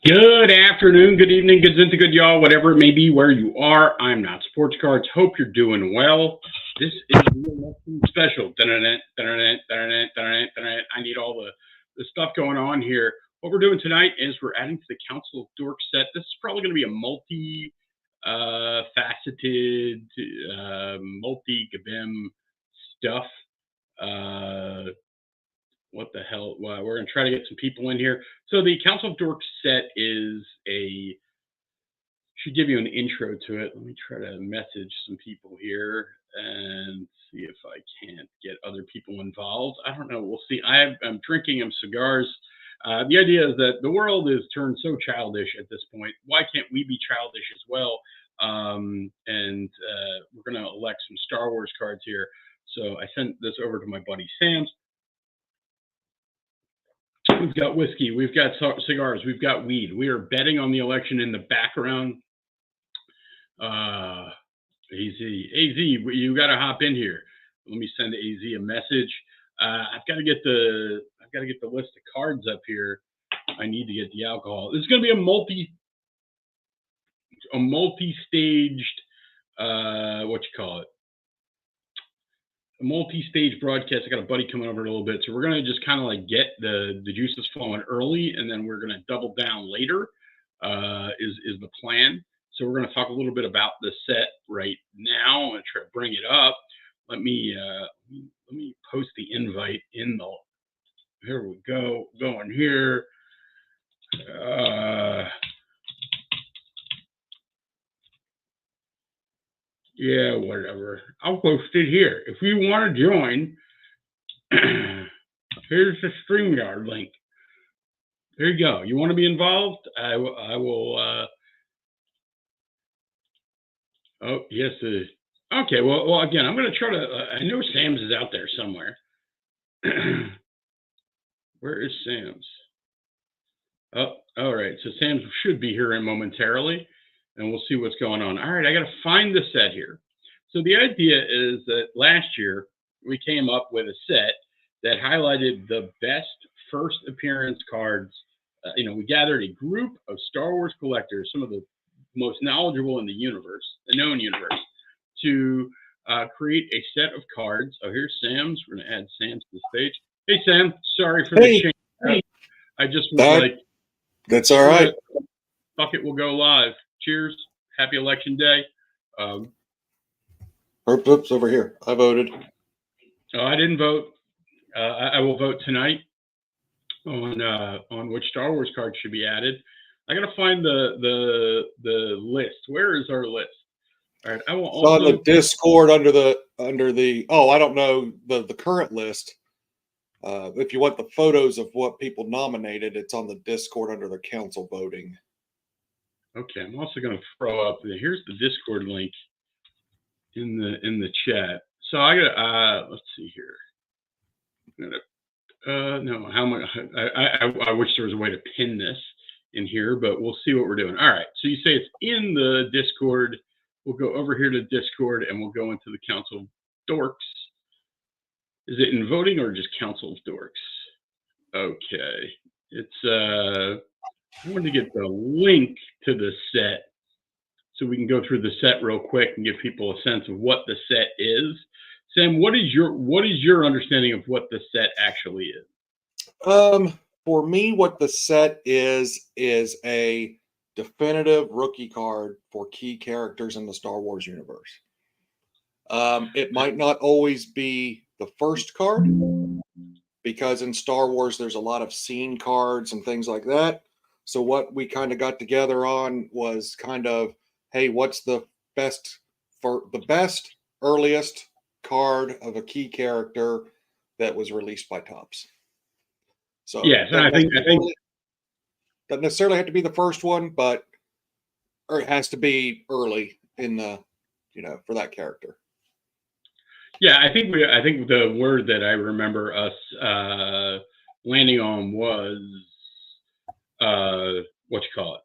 Good afternoon, good evening, good zinta, good y'all, whatever it may be, where you are. I'm not Sports Cards. Hope you're doing well. This is the election special. I need all the stuff going on here. What we're doing tonight is we're adding to the Council of Dorks set. This is probably going to be a multi-faceted, multi-gabim stuff. What the hell? Well, we're going to try to get some people in here. So the Council of Dorks set should give you an intro to it. Let me try to message some people here and see if I can't get other people involved. I don't know. We'll see. I'm drinking cigars. The idea is that the world is turned so childish at this point. Why can't we be childish as well? We're going to elect some Star Wars cards here. So I sent this over to my buddy Sam's. We've got whiskey, we've got cigars, we've got weed. We are betting on the election in the background. AZ, you got to hop in here. Let me send AZ a message. I've got to get the list of cards up here. I need to get the alcohol. This is going to be a multi-staged, a multi-stage broadcast. I got a buddy coming over in a little bit, so we're going to just kind of like get the juices flowing early, and then we're going to double down later. Is the plan. So we're going to talk a little bit about the set right now. I'm going to try to bring it up. Let me post the invite in the. Here we go. Going here. Yeah, whatever. I'll post it here. If you want to join, here's the StreamYard link. There you go. You want to be involved? I will. Oh, yes. Okay. Well, again, I'm going to try to. I know Sam's is out there somewhere. Where is Sam's? Oh, all right. So Sam's should be here momentarily, and we'll see what's going on. All right. I got to find the set here. So the idea is that last year we came up with a set that highlighted the best first appearance cards. We gathered a group of Star Wars collectors, some of the most knowledgeable in the known universe, to create a set of cards. Oh, here's Sam's. We're going to add Sam to the stage. Hey, Sam. Sorry for the change. Hey. I just was like, that's all right. Fuck it, we'll go live. Cheers. Happy election day. Oops, over here. I voted. Oh, I didn't vote. I will vote tonight on which Star Wars card should be added. I gotta find the list. Where is our list? All right, I will also on the Discord under the I don't know the current list. If you want the photos of what people nominated, it's on the Discord under the council voting. Okay, I'm also gonna throw up here's the Discord link in the chat. So I got let's see here. No, how much? I wish there was a way to pin this in here, but we'll see what we're doing. All right. So you say it's in the Discord. We'll go over here to Discord and we'll go into the Council of Dorks. Is it in voting or just Council of Dorks? Okay. It's I want to get the link to the set so we can go through the set real quick and give people a sense of what the set is. Sam, what is your understanding of what the set actually is? For me, what the set is a definitive rookie card for key characters in the Star Wars universe. It might not always be the first card, because in Star Wars there's a lot of scene cards and things like that. So what we kind of got together on was kind of, hey, what's the best earliest card of a key character that was released by Topps. So yes, and I think doesn't necessarily have to be the first one, or it has to be early in the, for that character. Yeah, I think the word that I remember us landing on was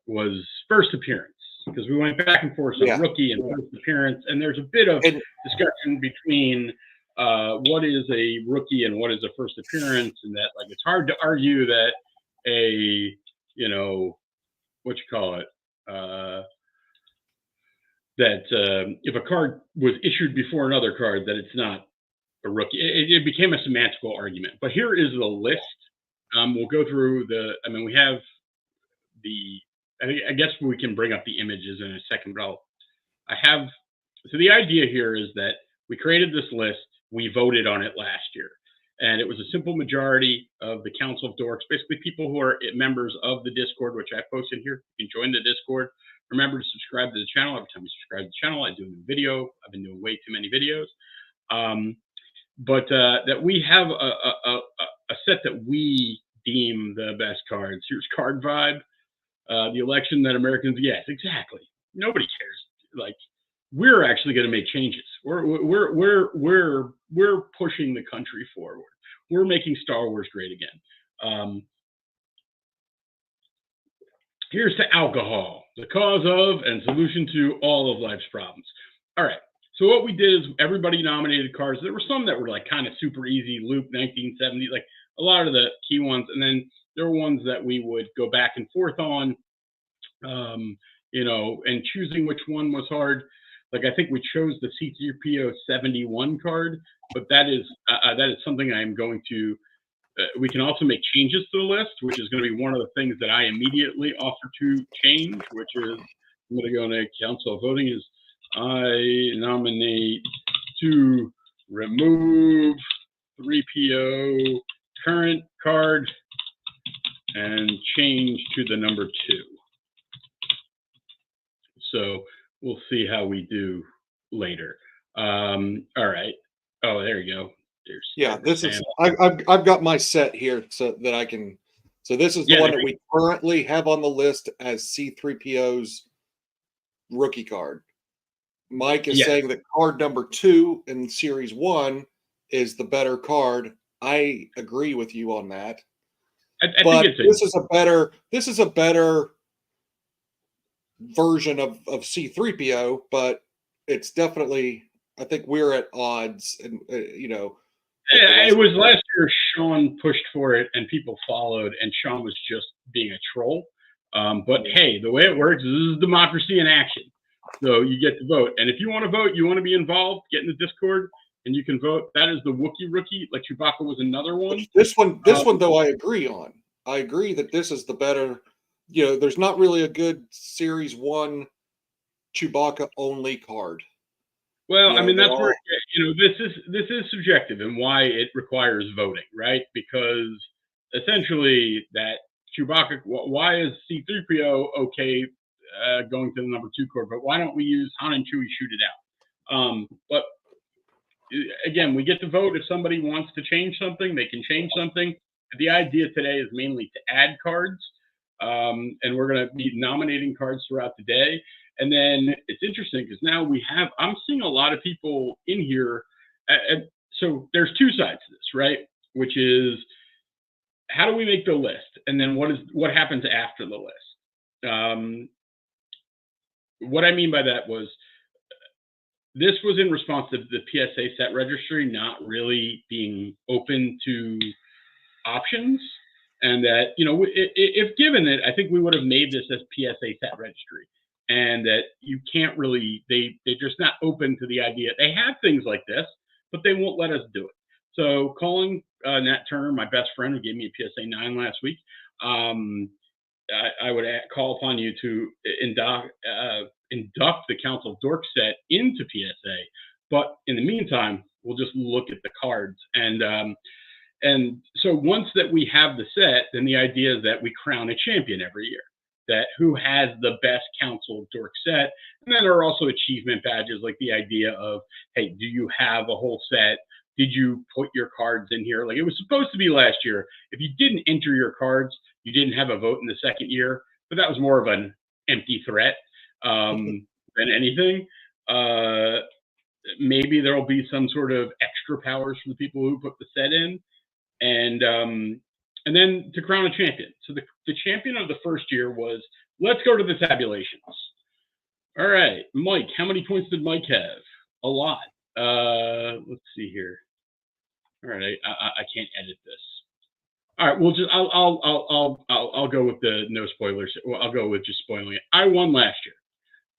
was first appearance, because we went back and forth on rookie and first appearance, and there's a bit of discussion between what is a rookie and what is a first appearance, and that it's hard to argue that a what you call it, that if a card was issued before another card, that it's not a rookie. It became a semantical argument. But here is the list. We'll go through the. I mean, we have the. I guess we can bring up the images in a second, but I have. So the idea here is that we created this list. We voted on it last year, and it was a simple majority of the Council of Dorks, basically people who are members of the Discord, which I posted here. You can join the Discord. Remember to subscribe to the channel. Every time you subscribe to the channel, I do a new video. I've been doing way too many videos. But that we have a set that we deem the best cards. Here's Card Vibe. The election that Americans, yes, exactly. Nobody cares. Like, we're actually going to make changes. We're pushing the country forward. We're making Star Wars great again. Here's to alcohol, the cause of and solution to all of life's problems. All right. So what we did is everybody nominated cards. There were some that were like kind of super easy, Loop 1970, like a lot of the key ones. And then there were ones that we would go back and forth on, you know, and choosing which one was hard. Like, I think we chose the C3PO 71 card, but that is something I'm going to, we can also make changes to the list, which is going to be one of the things that I immediately offer to change, which is, I'm going to go into Council of Voting, is I nominate to remove 3PO current card and change to the number 2. So we'll see how we do later. All right. Oh, there you go. This is I've got my set here so that I can. So this is the one that we currently have on the list as C3PO's rookie card. Mike is saying that card number 2 in Series 1 is the better card. I agree with you on that. I but think this is a better version of C3PO, but it's definitely, I think we're at odds, and you know. It was last year. Sean pushed for it, and people followed, and Sean was just being a troll. But hey, the way it works is this is democracy in action. So you get to vote, and if you want to vote, you want to be involved, get in the Discord, and you can vote. That is the Wookiee rookie. Like Chewbacca was another one. This one though, I agree on. I agree that this is the better. You know, there's not really a good Series 1 Chewbacca only card. Well, I mean, that's where, you know, this is subjective and why it requires voting, right? Because essentially that Chewbacca, why is C3PO okay going to the number 2 card, but why don't we use Han and Chewie shoot it out? But again, we get to vote. If somebody wants to change something, they can change something. The idea today is mainly to add cards, and we're going to be nominating cards throughout the day. And then it's interesting because now I'm seeing a lot of people in here. So there's 2 sides to this, right? Which is, how do we make the list? And then what happens after the list? What I mean by that was, this was in response to the PSA set registry not really being open to options. And that, you know, if given it, I think we would have made this as PSA set registry. And that you can't really, they're just not open to the idea. They have things like this, but they won't let us do it. So calling Nat Turner, my best friend who gave me a PSA 9 last week, I would call upon you to induct the Council of Dorks set into PSA. But in the meantime, we'll just look at the cards. And so once that we have the set, then the idea is that we crown a champion every year. That who has the best Council of Dorks set. And then there are also achievement badges, like the idea of, hey, do you have a whole set? Did you put your cards in here? Like, it was supposed to be last year. If you didn't enter your cards, you didn't have a vote in the second year. But that was more of an empty threat than anything. Maybe there will be some sort of extra powers for the people who put the set in. And then to crown a champion. So the champion of the first year was, let's go to the tabulations. All right, Mike, how many points did Mike have? A lot. Let's see here. All right, I can't edit this. All right, we'll just I'll go with the no spoilers. Well, I'll go with just spoiling it. I won last year.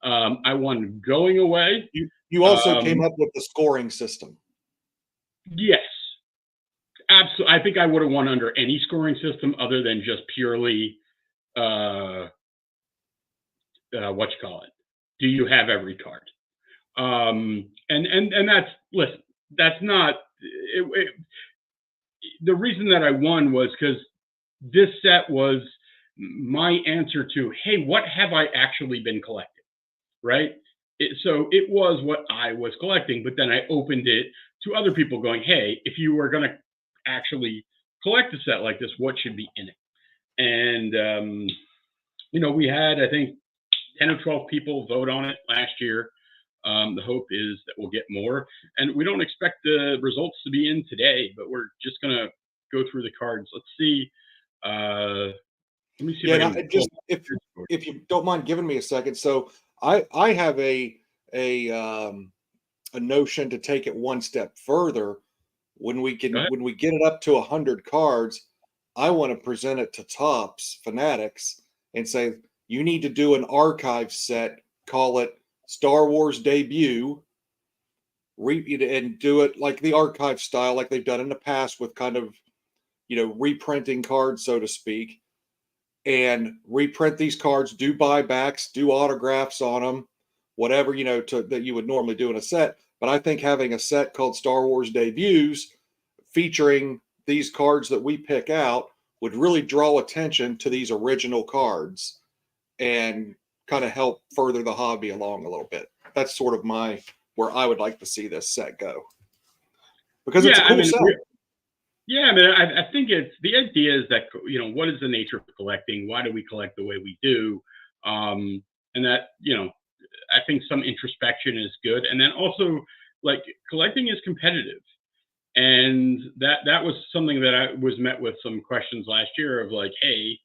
I won going away. You also came up with the scoring system. Yes, absolutely. I think I would have won under any scoring system other than just purely what you call it. Do you have every card? And that's, listen, that's not the reason that I won was because this set was my answer to, hey, what have I actually been collecting, right? So it was what I was collecting, but then I opened it to other people going, hey, if you were going to actually collect a set like this, what should be in it? And, we had, I think, 10 or 12 people vote on it last year. The hope is that we'll get more. And we don't expect the results to be in today, but we're just going to go through the cards. Let's see. Let me see if you don't mind giving me a second. So I have a notion to take it one step further. When we get it up to 100 cards, I want to present it to Topps Fanatics and say, you need to do an archive set, call it Star Wars Debut, and do it like the archive style, like they've done in the past with kind of, reprinting cards, so to speak, and reprint these cards, do buybacks, do autographs on them, whatever, that you would normally do in a set. But I think having a set called Star Wars Debuts featuring these cards that we pick out would really draw attention to these original cards and kind of help further the hobby along a little bit. That's sort of where I would like to see this set go, because it's a cool set. Yeah, I mean, I think the idea is that, what is the nature of collecting? Why do we collect the way we do? And that, I think some introspection is good. And then also, like, collecting is competitive. And that was something that I was met with some questions last year of like, hey,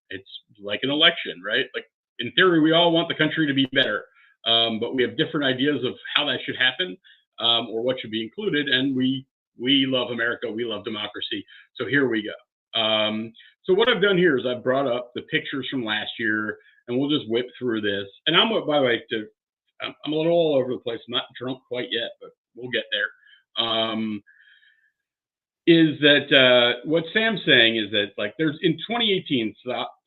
it's like an election, right? Like, in theory, we all want the country to be better, but we have different ideas of how that should happen, or what should be included. And we love America, we love democracy. So here we go. So what I've done here is I've brought up the pictures from last year, and we'll just whip through this. And by the way, I'm a little all over the place. I'm not drunk quite yet, but we'll get there. Is that what Sam's saying is that, like, there's in 2018,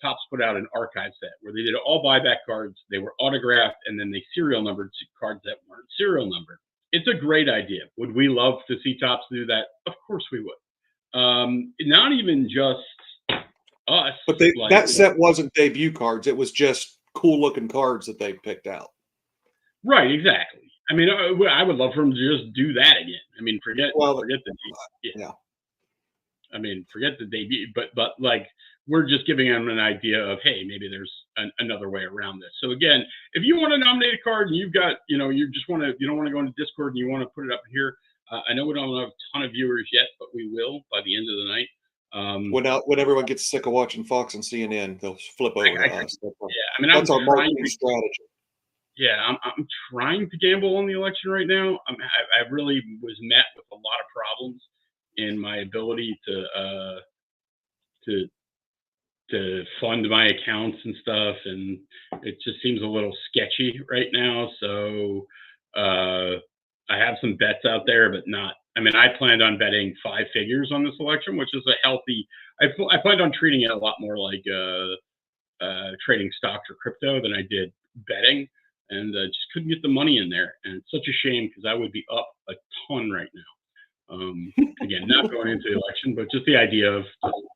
Topps put out an archive set where they did all buyback cards. They were autographed, and then they serial numbered cards that weren't serial numbered. It's a great idea. Would we love to see Topps do that? Of course we would. Not even just us. But that set wasn't debut cards. It was just cool looking cards that they picked out. Right, exactly. I mean, I would love for them to just do that again. I mean, forget the yeah. I mean, forget the debut, but like, we're just giving them an idea of, hey, maybe there's another way around this. So again, if you want to nominate a card and you've got, you don't want to go into Discord and you want to put it up here. I know we don't have a ton of viewers yet, but we will by the end of the night. When everyone gets sick of watching Fox and CNN, they'll flip over to us. Yeah, I mean, that's our marketing strategy. Yeah, I'm trying to gamble on the election right now. I really was met with a lot of problems in my ability to fund my accounts and stuff, and it just seems a little sketchy right now. So I have some bets out there, but not. I mean, I planned on betting 5 figures on this election, which is a healthy. I planned on treating it a lot more like trading stocks or crypto than I did betting. And just couldn't get the money in there. And it's such a shame because I would be up a ton right now. Again, not going into the election, but just the idea of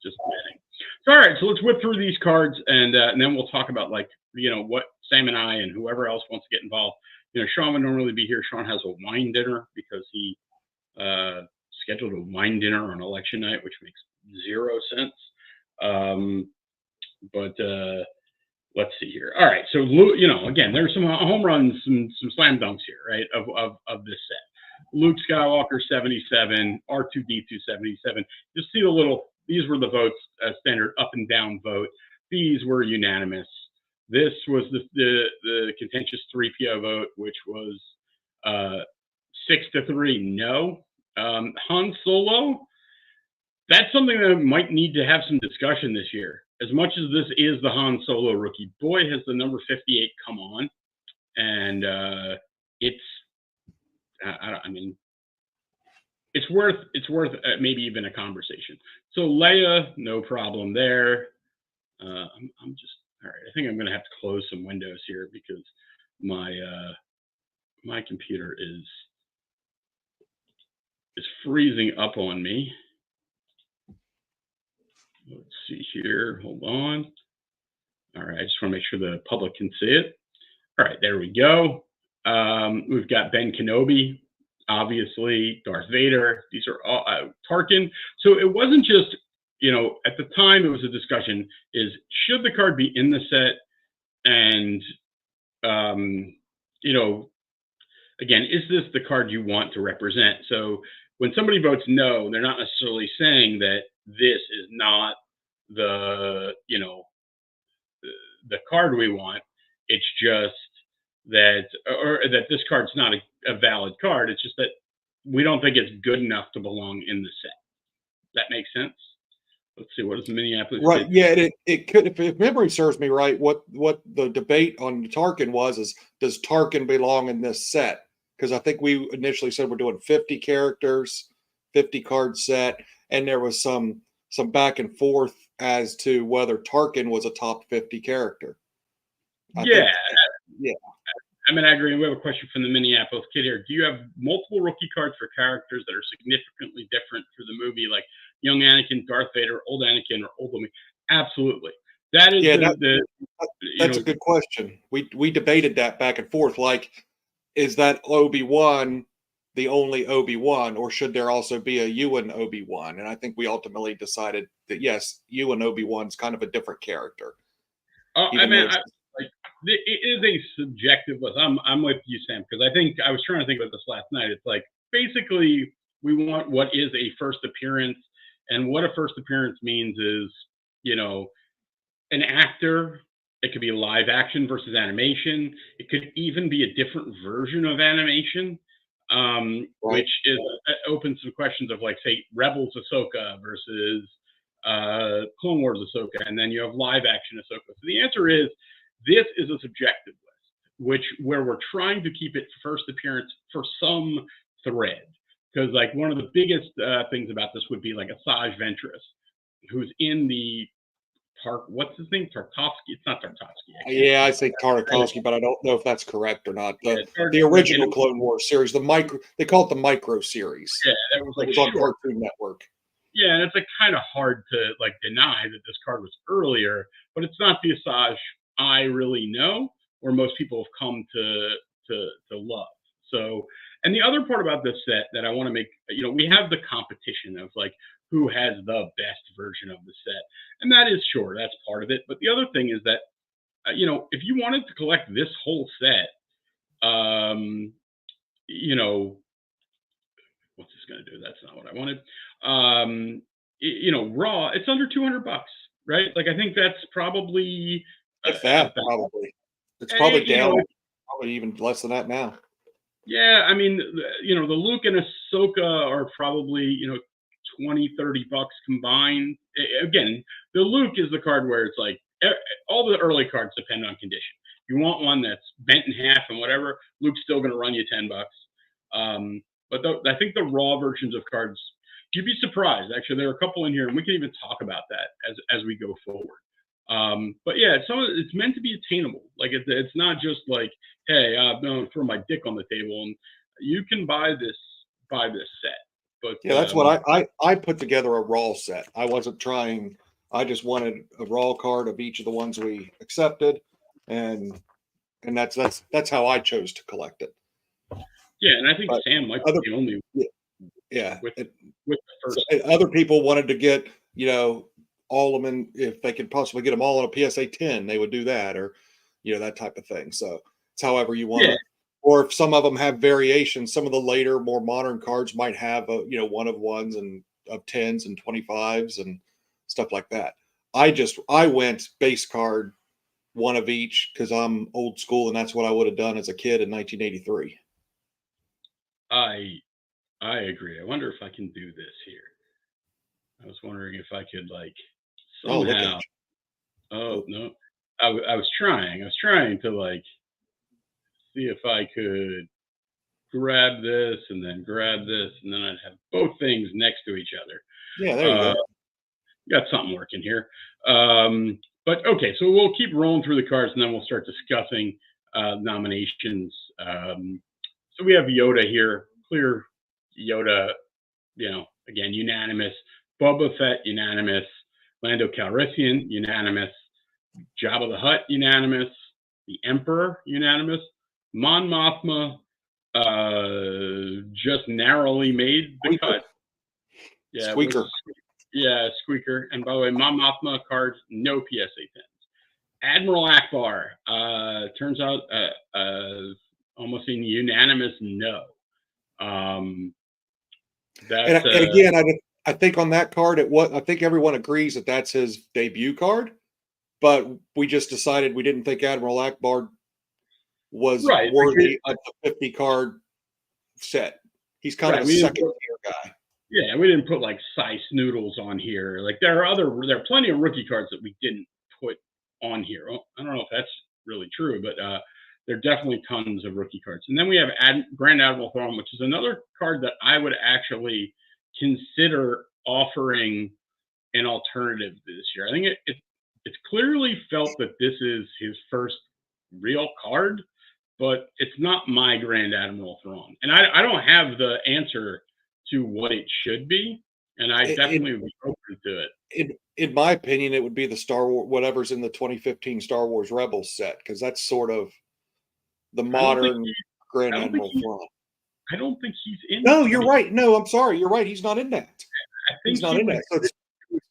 just betting. So, all right, so let's whip through these cards, and then we'll talk about, like, what Sam and I and whoever else wants to get involved. Sean would normally be here. Sean has a wine dinner because he scheduled a wine dinner on election night, which makes 0 sense. But let's see here. All right, so again, there's some home runs, some slam dunks here, right? Of this set. Luke Skywalker 77, R2D2 77. Just see these were the votes, standard up and down vote. These were unanimous. This was the contentious 3PO vote, which was 6-3 no. Han Solo. That's something that might need to have some discussion this year. As much as this is the Han Solo rookie, boy, has the number 58 come on, and it's I mean it's worth maybe even a conversation. So Leia, no problem there. I'm just all right. I think I'm going to have to close some windows here because my my computer is freezing up on me. Let's see here. Hold on. All right. I just want to make sure the public can see it. All right. There we go. We've got Ben Kenobi, obviously, Darth Vader. These are all Tarkin. So it wasn't just, at the time it was a discussion is should the card be in the set? And, again, is this the card you want to represent? So when somebody votes no, they're not necessarily saying that this is not the card we want. It's just that, or that this card's not a valid card. It's just that we don't think it's good enough to belong in the set. That makes sense. Let's see, what is the Minneapolis? Right. Yeah, it could, if memory serves me right, what the debate on Tarkin is does Tarkin belong in this set? Because I think we initially said we're doing 50 characters, 50 card set, and there was some back and forth as to whether Tarkin was a top 50 character. Yeah. I mean, I agree. We have a question from the Minneapolis kid here. Do you have multiple rookie cards for characters that are significantly different for the movie, like young Anakin, Darth Vader, old Anakin, or old Obi? Absolutely. That is that's a good question. We debated that back and forth. Like, is that Obi-Wan the only Obi-Wan, or should there also be a Ewan Obi-Wan? And I think we ultimately decided that yes, Ewan Obi-Wan's kind of a different character. It is a subjective list. I'm with you, Sam, because I think I was trying to think about this last night. It's like basically we want what is a first appearance, and what a first appearance means is an actor. It could be live action versus animation. It could even be a different version of animation, right. Which is opens some questions of, like, say, Rebels Ahsoka versus Clone Wars Ahsoka, and then you have live action Ahsoka. So the answer is this is a subjective list, where we're trying to keep it first appearance for some thread. Because, like, one of the biggest things about this would be like Asajj Ventress, who's in the what's his name? Tarkovsky. It's not Tarkovsky. Yeah, I say Tarkovsky, but I don't know if that's correct or not. The original Clone Wars series, they call it the micro series. Yeah, that was like on Cartoon Network. Yeah, and it's like kind of hard to deny that this card was earlier, but it's not the Asajj I really know, or most people have come to love. So, and the other part about this set that I want to make, we have the competition of like who has the best version of the set, and that is sure that's part of it. But the other thing is that, if you wanted to collect this whole set, what's this going to do? That's not what I wanted. Raw, it's under $200, right? Like, I think that's probably probably. It's probably down, probably even less than that now. Yeah, I mean, the Luke and Ahsoka are probably, $20-$30 combined. Again, the Luke is the card where it's like all the early cards depend on condition. You want one that's bent in half and whatever, Luke's still going to run you $10. But I think the raw versions of cards, you'd be surprised. Actually, there are a couple in here, and we can even talk about that as we go forward. But yeah, it's meant to be attainable. Like, it's not just like, hey, I'm going to throw my dick on the table, and you can buy this set. But yeah, that's what I put together a raw set. I wasn't trying. I just wanted a raw card of each of the ones we accepted, and that's how I chose to collect it. Yeah, and I think Sam might be the only. Yeah, with the first. So other people wanted to get all of them in, if they could possibly get them all on a PSA 10, they would do that, or that type of thing. So it's however you want to. Or if some of them have variations, some of the later, more modern cards might have one of ones and of 10s and 25s and stuff like that. I went base card, one of each, because I'm old school, and that's what I would have done as a kid in 1983. I agree. I wonder if I can do this here. I was wondering if I could like Oh, look at somehow. Oh you. no, I was trying. I was trying to like see if I could grab this and then grab this, and then I'd have both things next to each other. Yeah, there you Uh, go. got something working here. But okay, so we'll keep rolling through the cards, and then we'll start discussing nominations. So we have Yoda here, clear Yoda. Again, unanimous. Boba Fett, unanimous. Lando Calrissian, unanimous. Jabba the Hutt, unanimous. The Emperor, unanimous. Mon Mothma, just narrowly made the Squeaker. cut. Yeah, it was. Squeaker. Yeah, Squeaker. And by the way, Mon Mothma cards, no PSA 10. Admiral Akbar, turns out almost a unanimous no. That's And again, I think on that card, I think everyone agrees that that's his debut card, but we just decided we didn't think Admiral Akbar was right. worthy of the 50 card set. He's kind of a second tier guy. Yeah, we didn't put like Cy Snoodles on here. Like there are plenty of rookie cards that we didn't put on here. Well, I don't know if that's really true, but there are definitely tons of rookie cards. And then we have Grand Admiral Thrawn, which is another card that I would actually consider offering an alternative this year. I think it's clearly felt that this is his first real card, but it's not my Grand Admiral Thrawn. And I don't have the answer to what it should be, and I definitely would be open to it. In my opinion, it would be the Star Wars, whatever's in the 2015 Star Wars Rebels set, because that's sort of the modern Grand Admiral Thrawn. I don't think he's in. No, you're right. No, I'm sorry. You're right. He's not in that. I think he's not in that. So it's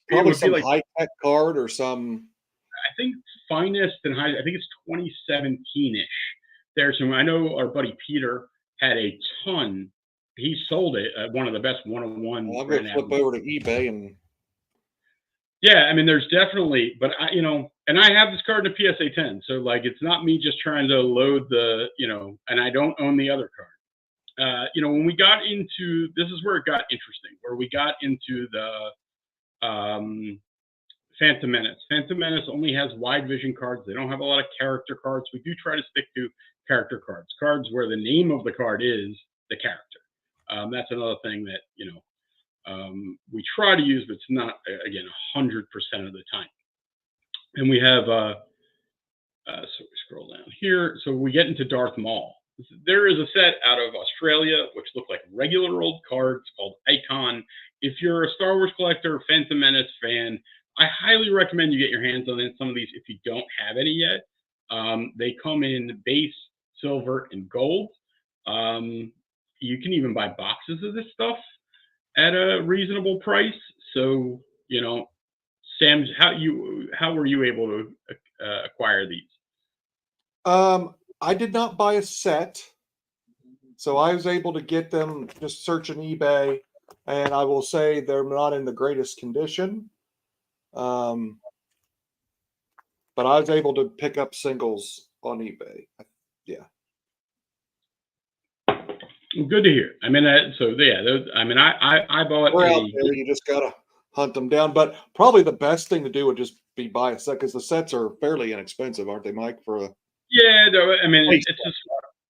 probably some like, high-tech card or some. I think finest and high. I think it's 2017-ish. There's some. I know our buddy Peter had a ton. He sold it at one of the best one-on-one. Well, I'm going to flip over to eBay and. Yeah, I mean, there's definitely, but and I have this card in a PSA 10, so like, it's not me just trying to load the, and I don't own the other card. When we got into, this is where it got interesting, where we got into the Phantom Menace. Phantom Menace only has wide vision cards. They don't have a lot of character cards. We do try to stick to character cards where the name of the card is the character. That's another thing that, we try to use, but it's not, again, 100% of the time. And we have, so we scroll down here. So we get into Darth Maul. There is a set out of Australia, which look like regular old cards called Icon. If you're a Star Wars collector, Phantom Menace fan, I highly recommend you get your hands on some of these if you don't have any yet. They come in base, silver, and gold. You can even buy boxes of this stuff at a reasonable price. So, Sam, how were you able to acquire these? I did not buy a set, so I was able to get them just searching eBay, and I will say they're not in the greatest condition. But I was able to pick up singles on eBay. Yeah. Good to hear. I mean, I bought. We're out there. You just gotta hunt them down. But probably the best thing to do would just be buy a set, because the sets are fairly inexpensive, aren't they, Mike? Yeah, no, I mean, it's just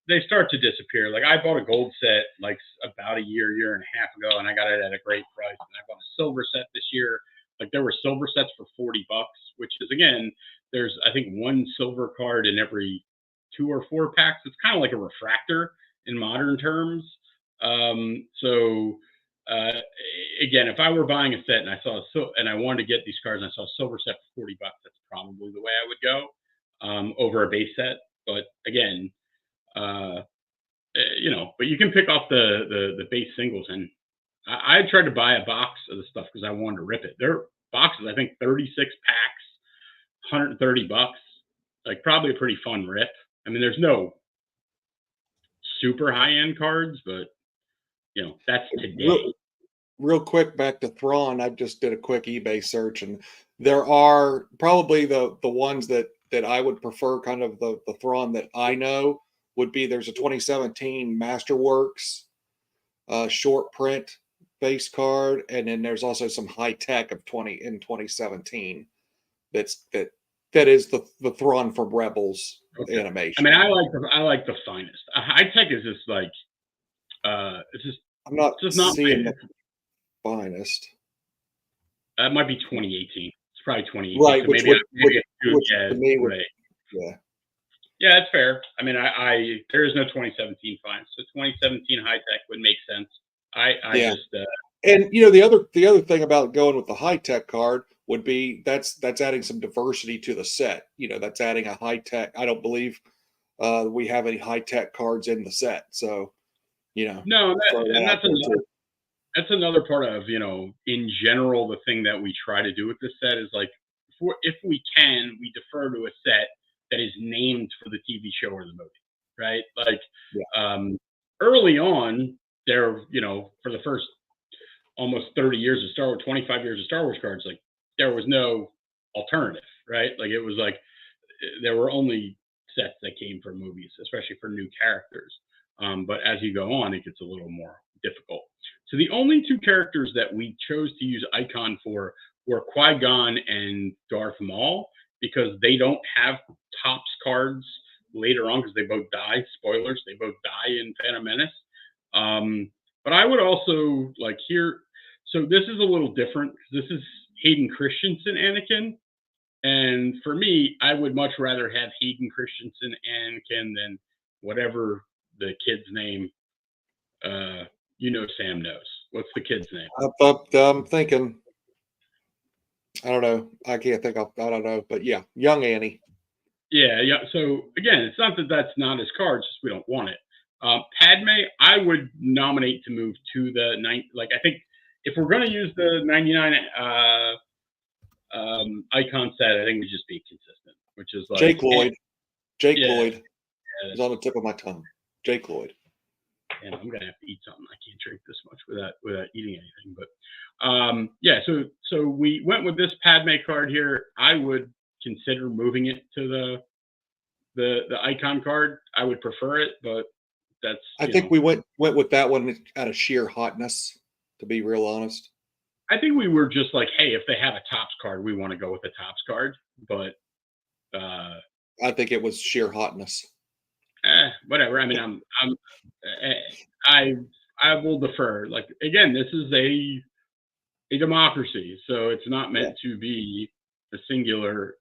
they start to disappear. Like I bought a gold set like about a year and a half ago, and I got it at a great price. And I bought a silver set this year. Like there were silver sets for $40, which is, again, there's I think one silver card in every 2 or 4 packs. It's kind of like a refractor in modern terms. Again, if I were buying a set and I wanted to get these cards and I saw a silver set for $40, that's probably the way I would go over a base set. But again, but you can pick off the base singles, and I tried to buy a box of the stuff because I wanted to rip it. There are boxes, I think 36 packs, $130, like probably a pretty fun rip. I mean, there's no super high-end cards, but that's today. Real quick, back to Thrawn. I just did a quick eBay search, and there are probably the ones that I would prefer, kind of the Thrawn that I know would be, there's a 2017 Masterworks short print base card, and then there's also some high tech of 2017. That is the Thrawn from Rebels animation. I mean, I like the finest. High tech is just like it's just I'm not it's just not seeing the finest. That might be 2018. It's probably 2018. Right, So which to me would, right. yeah. Yeah, that's fair. I mean, there is no 2017 fine, so 2017 high tech would make sense. Yeah. Just and you know the other thing about going with the high tech card would be that's adding some diversity to the set. You know, that's adding a high tech. I don't believe we have any high tech cards in the set, so you know. No, that's another part of, you know, in general, the thing that we try to do with this set is like, if we can, we defer to a set that is named for the TV show or the movie, right? Like, early on, there, you know, for the first almost 30 years of Star Wars, 25 years of Star Wars cards, like, there was no alternative, right? Like, it was like, there were only sets that came from movies, especially for new characters. But as you go on, it gets a little more difficult. So the only two characters that we chose to use icon for were Qui-Gon and Darth Maul, because they don't have tops cards later on because they both die. Spoilers, they both die in Phantom Menace. But I would also like here. So this is a little different. This is Hayden Christensen Anakin. And for me, I would much rather have Hayden Christensen Anakin than whatever the kid's name. You know, Sam knows. What's the kid's name? I'm thinking. I don't know. I can't think of. I don't know. But yeah, young Annie. Yeah. So again, it's not that that's not his card; it's just we don't want it. Padme, I would nominate to move to the 9. Like, I think if we're going to use the 99 icon set, I think we just be consistent, which is like Jake Lloyd. Yeah. Lloyd is on the tip of my tongue. Jake Lloyd. And I'm gonna have to eat something. I can't drink this much without eating anything. But yeah, so we went with this Padme card here. I would consider moving it to the icon card. I would prefer it, but that's. I think we went with that one out of sheer hotness. To be real honest, I think we were just like, hey, if they have a tops card, we want to go with the tops card. But I think it was sheer hotness. Whatever. I mean, I will defer. Like, again, this is a democracy, so it's not meant to be a singular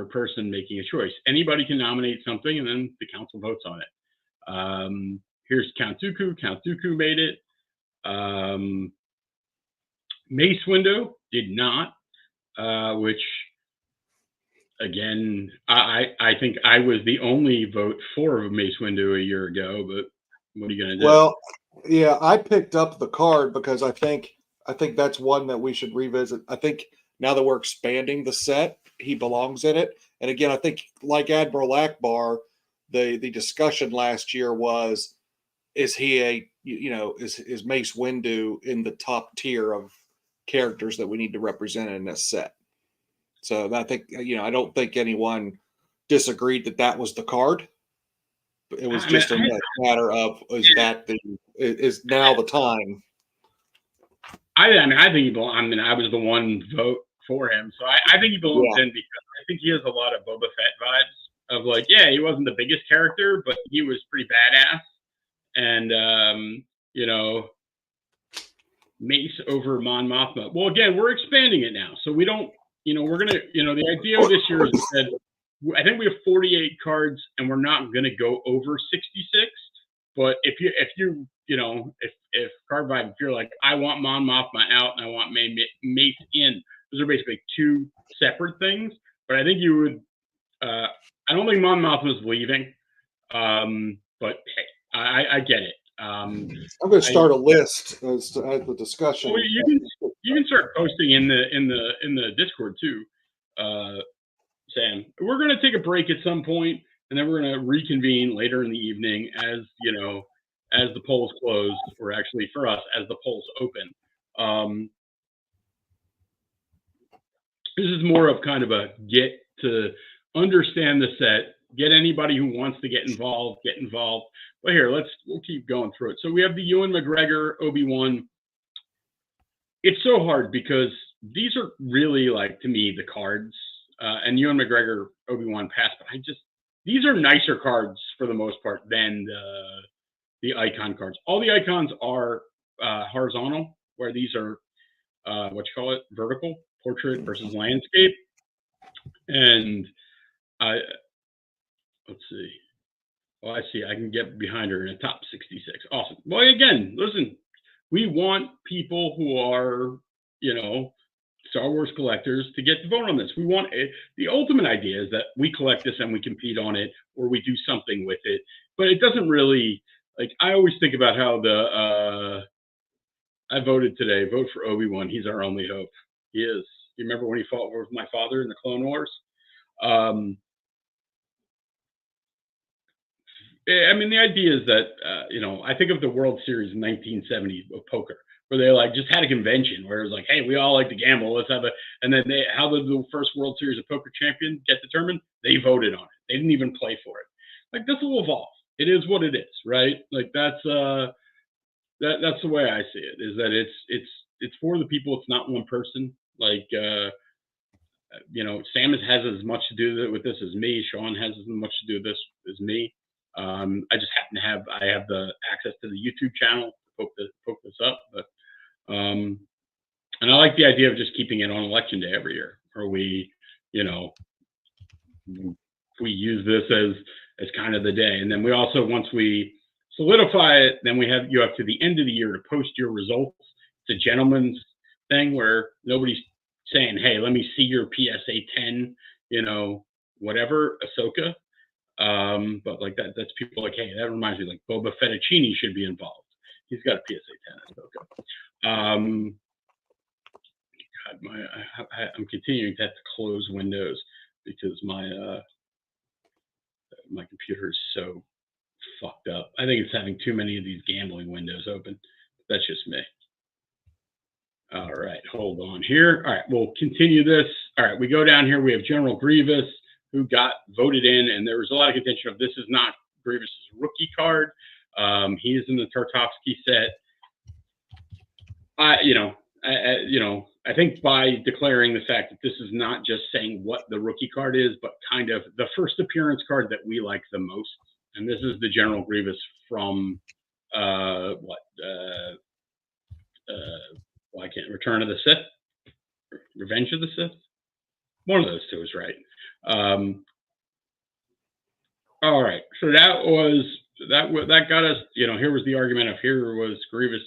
person making a choice. Anybody can nominate something, and then the council votes on it. Here's Count Dooku. Count Dooku made it. Mace Windu did not, which. Again, I think I was the only vote for Mace Windu a year ago, but what are you going to do? Well, yeah, I picked up the card because I think that's one that we should revisit. I think now that we're expanding the set, he belongs in it. And again, I think like Admiral Akbar, the discussion last year was, is he is Mace Windu in the top tier of characters that we need to represent in this set? So I think, I don't think anyone disagreed that was the card. It was just a matter of, is now the time? I think he belongs. I mean, I was the one vote for him, so I think he belongs in because I think he has a lot of Boba Fett vibes of like, yeah, he wasn't the biggest character, but he was pretty badass, and Mace over Mon Mothma. Well, again, we're expanding it now, so we don't. We're going to, the idea of this year is that I think we have 48 cards and we're not going to go over 66. But if card vibe, if you're like, I want Mon Mothma out and I want Mace in, those are basically two separate things. But I think you would, I don't think Mon Mothma's leaving. But hey, I get it. I'm going to start a list as the discussion. Well, you can start posting in the Discord too, Sam. We're going to take a break at some point, and then we're going to reconvene later in the evening as the polls close, or actually for us as the polls open. This is more of kind of a get to understand the set, get anybody who wants to get involved. But here, we'll keep going through it. So we have the Ewan McGregor Obi-Wan. It's so hard because these are really, like, to me, the cards. And Ewan McGregor Obi-Wan passed, but these are nicer cards for the most part than the icon cards. All the icons are horizontal, where these are vertical, portrait versus landscape. And let's see. Well, I see. I can get behind her in a top 66. Awesome. Well, again, listen, we want people who are, Star Wars collectors to get to vote on this. We want it. The ultimate idea is that we collect this and we compete on it, or we do something with it. But it doesn't really, like, I always think about how I voted today. Vote for Obi-Wan. He's our only hope. He is. You remember when he fought with my father in the Clone Wars? I mean, the idea is that, I think of the World Series in 1970 of poker, where they like just had a convention where it was like, hey, we all like to gamble. Let's have and then how did the first World Series of Poker champion get determined? They voted on it. They didn't even play for it. Like, this will evolve. It is what it is, right? Like, that's the way I see it, is that it's for the people. It's not one person. Like, Sam has as much to do with this as me. Sean has as much to do with this as me. I just happen to have the access to the YouTube channel to poke this up, but and I like the idea of just keeping it on election day every year, where we use this as kind of the day, and then we also, once we solidify it, then you have to the end of the year to post your results. It's a gentleman's thing where nobody's saying, hey, let me see your PSA 10, whatever, Ahsoka. But like that's people like, hey, that reminds me, like, Boba Fettuccine should be involved. He's got a PSA 10 Ahsoka. God, I'm continuing to have to close Windows because my computer is so fucked up. I think it's having too many of these gambling windows open. That's just me. All right, hold on here. All right, we'll continue this. All right, we go down here. We have General Grievous, who got voted in, and there was a lot of contention of, this is not Grievous's rookie card. He is in the Tartakovsky set. I think by declaring the fact that this is not just saying what the rookie card is, but kind of the first appearance card that we like the most. And this is the General Grievous from I can't, Return of the Sith, Revenge of the Sith. One of those two is right. All right, so that got us. Here was the argument of, here was Grievous.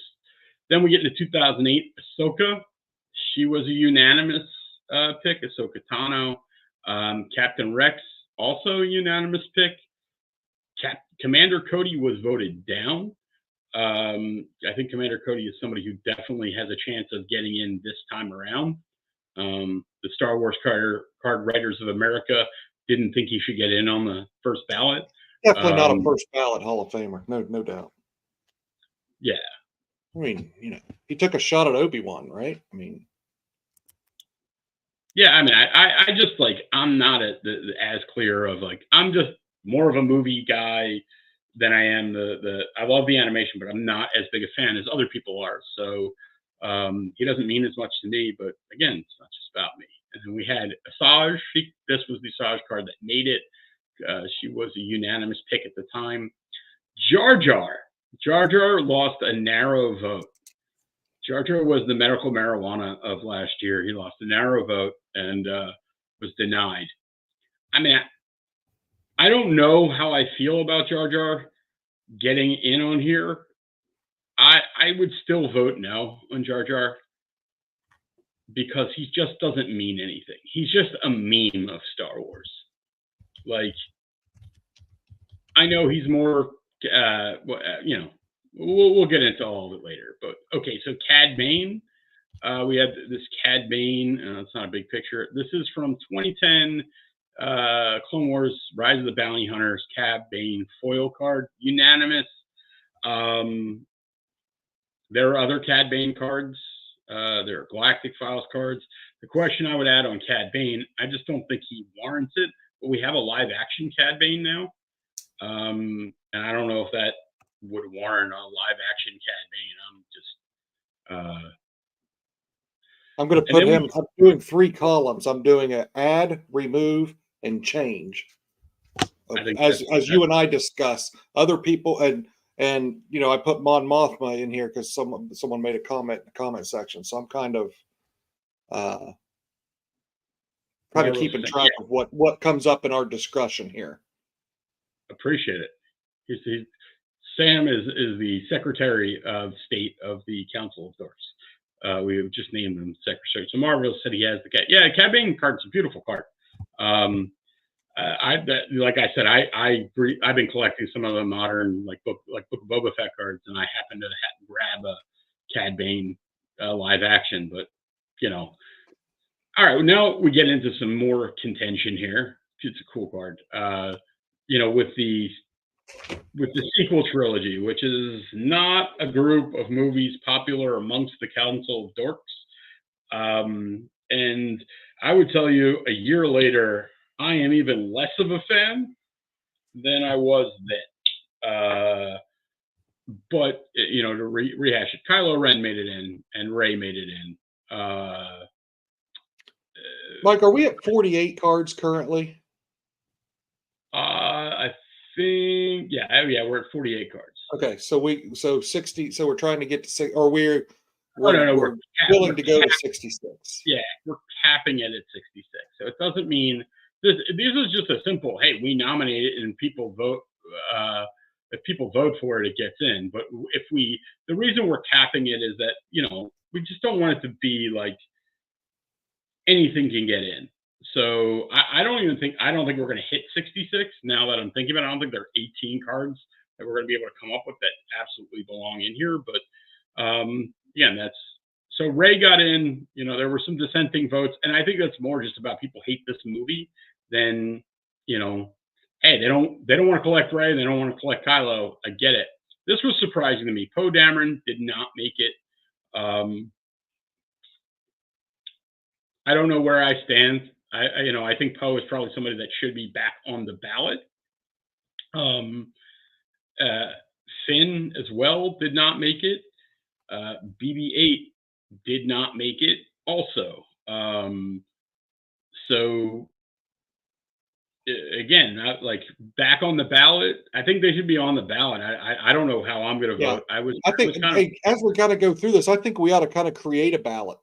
Then we get to 2008, Ahsoka. She was a unanimous pick. Ahsoka Tano. Captain Rex, also a unanimous pick. Commander Cody was voted down. I think Commander Cody is somebody who definitely has a chance of getting in this time around. The Star Wars Card Writers of America didn't think he should get in on the first ballot. Definitely not a first ballot Hall of Famer, no doubt. Yeah. I mean, he took a shot at Obi-Wan, right? I mean, yeah. I mean, I just, like, I'm not as clear of, like, I'm just more of a movie guy than I am I love the animation, but I'm not as big a fan as other people are. So he doesn't mean as much to me, but again, it's not just about me. And then we had Asajj. This was the Asajj card that made it. She was a unanimous pick at the time. Jar Jar lost a narrow vote. Jar Jar was the medical marijuana of last year. He lost a narrow vote and was denied. I mean, I don't know how I feel about Jar Jar getting in on here. I would still vote no on Jar Jar because he just doesn't mean anything. He's just a meme of Star Wars. Like, I know he's more, we'll get into all of it later. But okay, so Cad Bane. We have this Cad Bane. It's not a big picture. This is from 2010. Clone Wars Rise of the Bounty Hunters, Cad Bane foil card, unanimous. There are other Cad Bane cards. There are Galactic Files cards. The question I would add on Cad Bane, I just don't think he warrants it. we have a live action Cad Bane now, and I don't know if that would warrant a live action Cad Bane. I'm just I'm going to and put then him. I'm doing 3 columns. I'm doing an add, remove, and change. I think As you and I discuss, other people and you know, I put Mon Mothma in here because someone made a comment in the comment section. So I'm kind of keeping track of what comes up in our discussion here. Appreciate it. Sam is the Secretary of State of the Council of Dorks. We have just named him Secretary. So Marvel said he has the cat. Yeah, Cad Bane card's a beautiful card. Like I said, I've been collecting some of the modern Book of Boba Fett cards, and I happen to grab a Cad Bane live action. But all right, now we get into some more contention here. It's a cool card. With the sequel trilogy, which is not a group of movies popular amongst the Council of Dorks, and I would tell you, a year later, I am even less of a fan than I was then. But to rehash it, Kylo Ren made it in, and Rey made it in. Mike, are we at 48 cards currently? I think, we're at 48 cards. Okay, so 60. So we're trying to get to 6, or we're we're willing to go to 66. Yeah, we're capping it at 66. So it doesn't mean this is just a simple, hey, we nominate it and people vote. If people vote for it, it gets in. But the reason we're capping it is that we just don't want it to be like anything can get in. So I don't think we're going to hit 66. Now that I'm thinking about it, I don't think there are 18 cards that we're going to be able to come up with that absolutely belong in here. But again, so Rey got in. There were some dissenting votes, and I think that's more just about people hate this movie than hey, they don't want to collect Rey, they don't want to collect Kylo. I get it. This was surprising to me. Poe Dameron did not make it. I don't know where I stand. I think Poe is probably somebody that should be back on the ballot. Finn as well did not make it. BB-8 did not make it also. So again, back on the ballot. I think they should be on the ballot. I don't know how I'm going to vote. I think as we kind of go through this, I think we ought to kind of create a ballot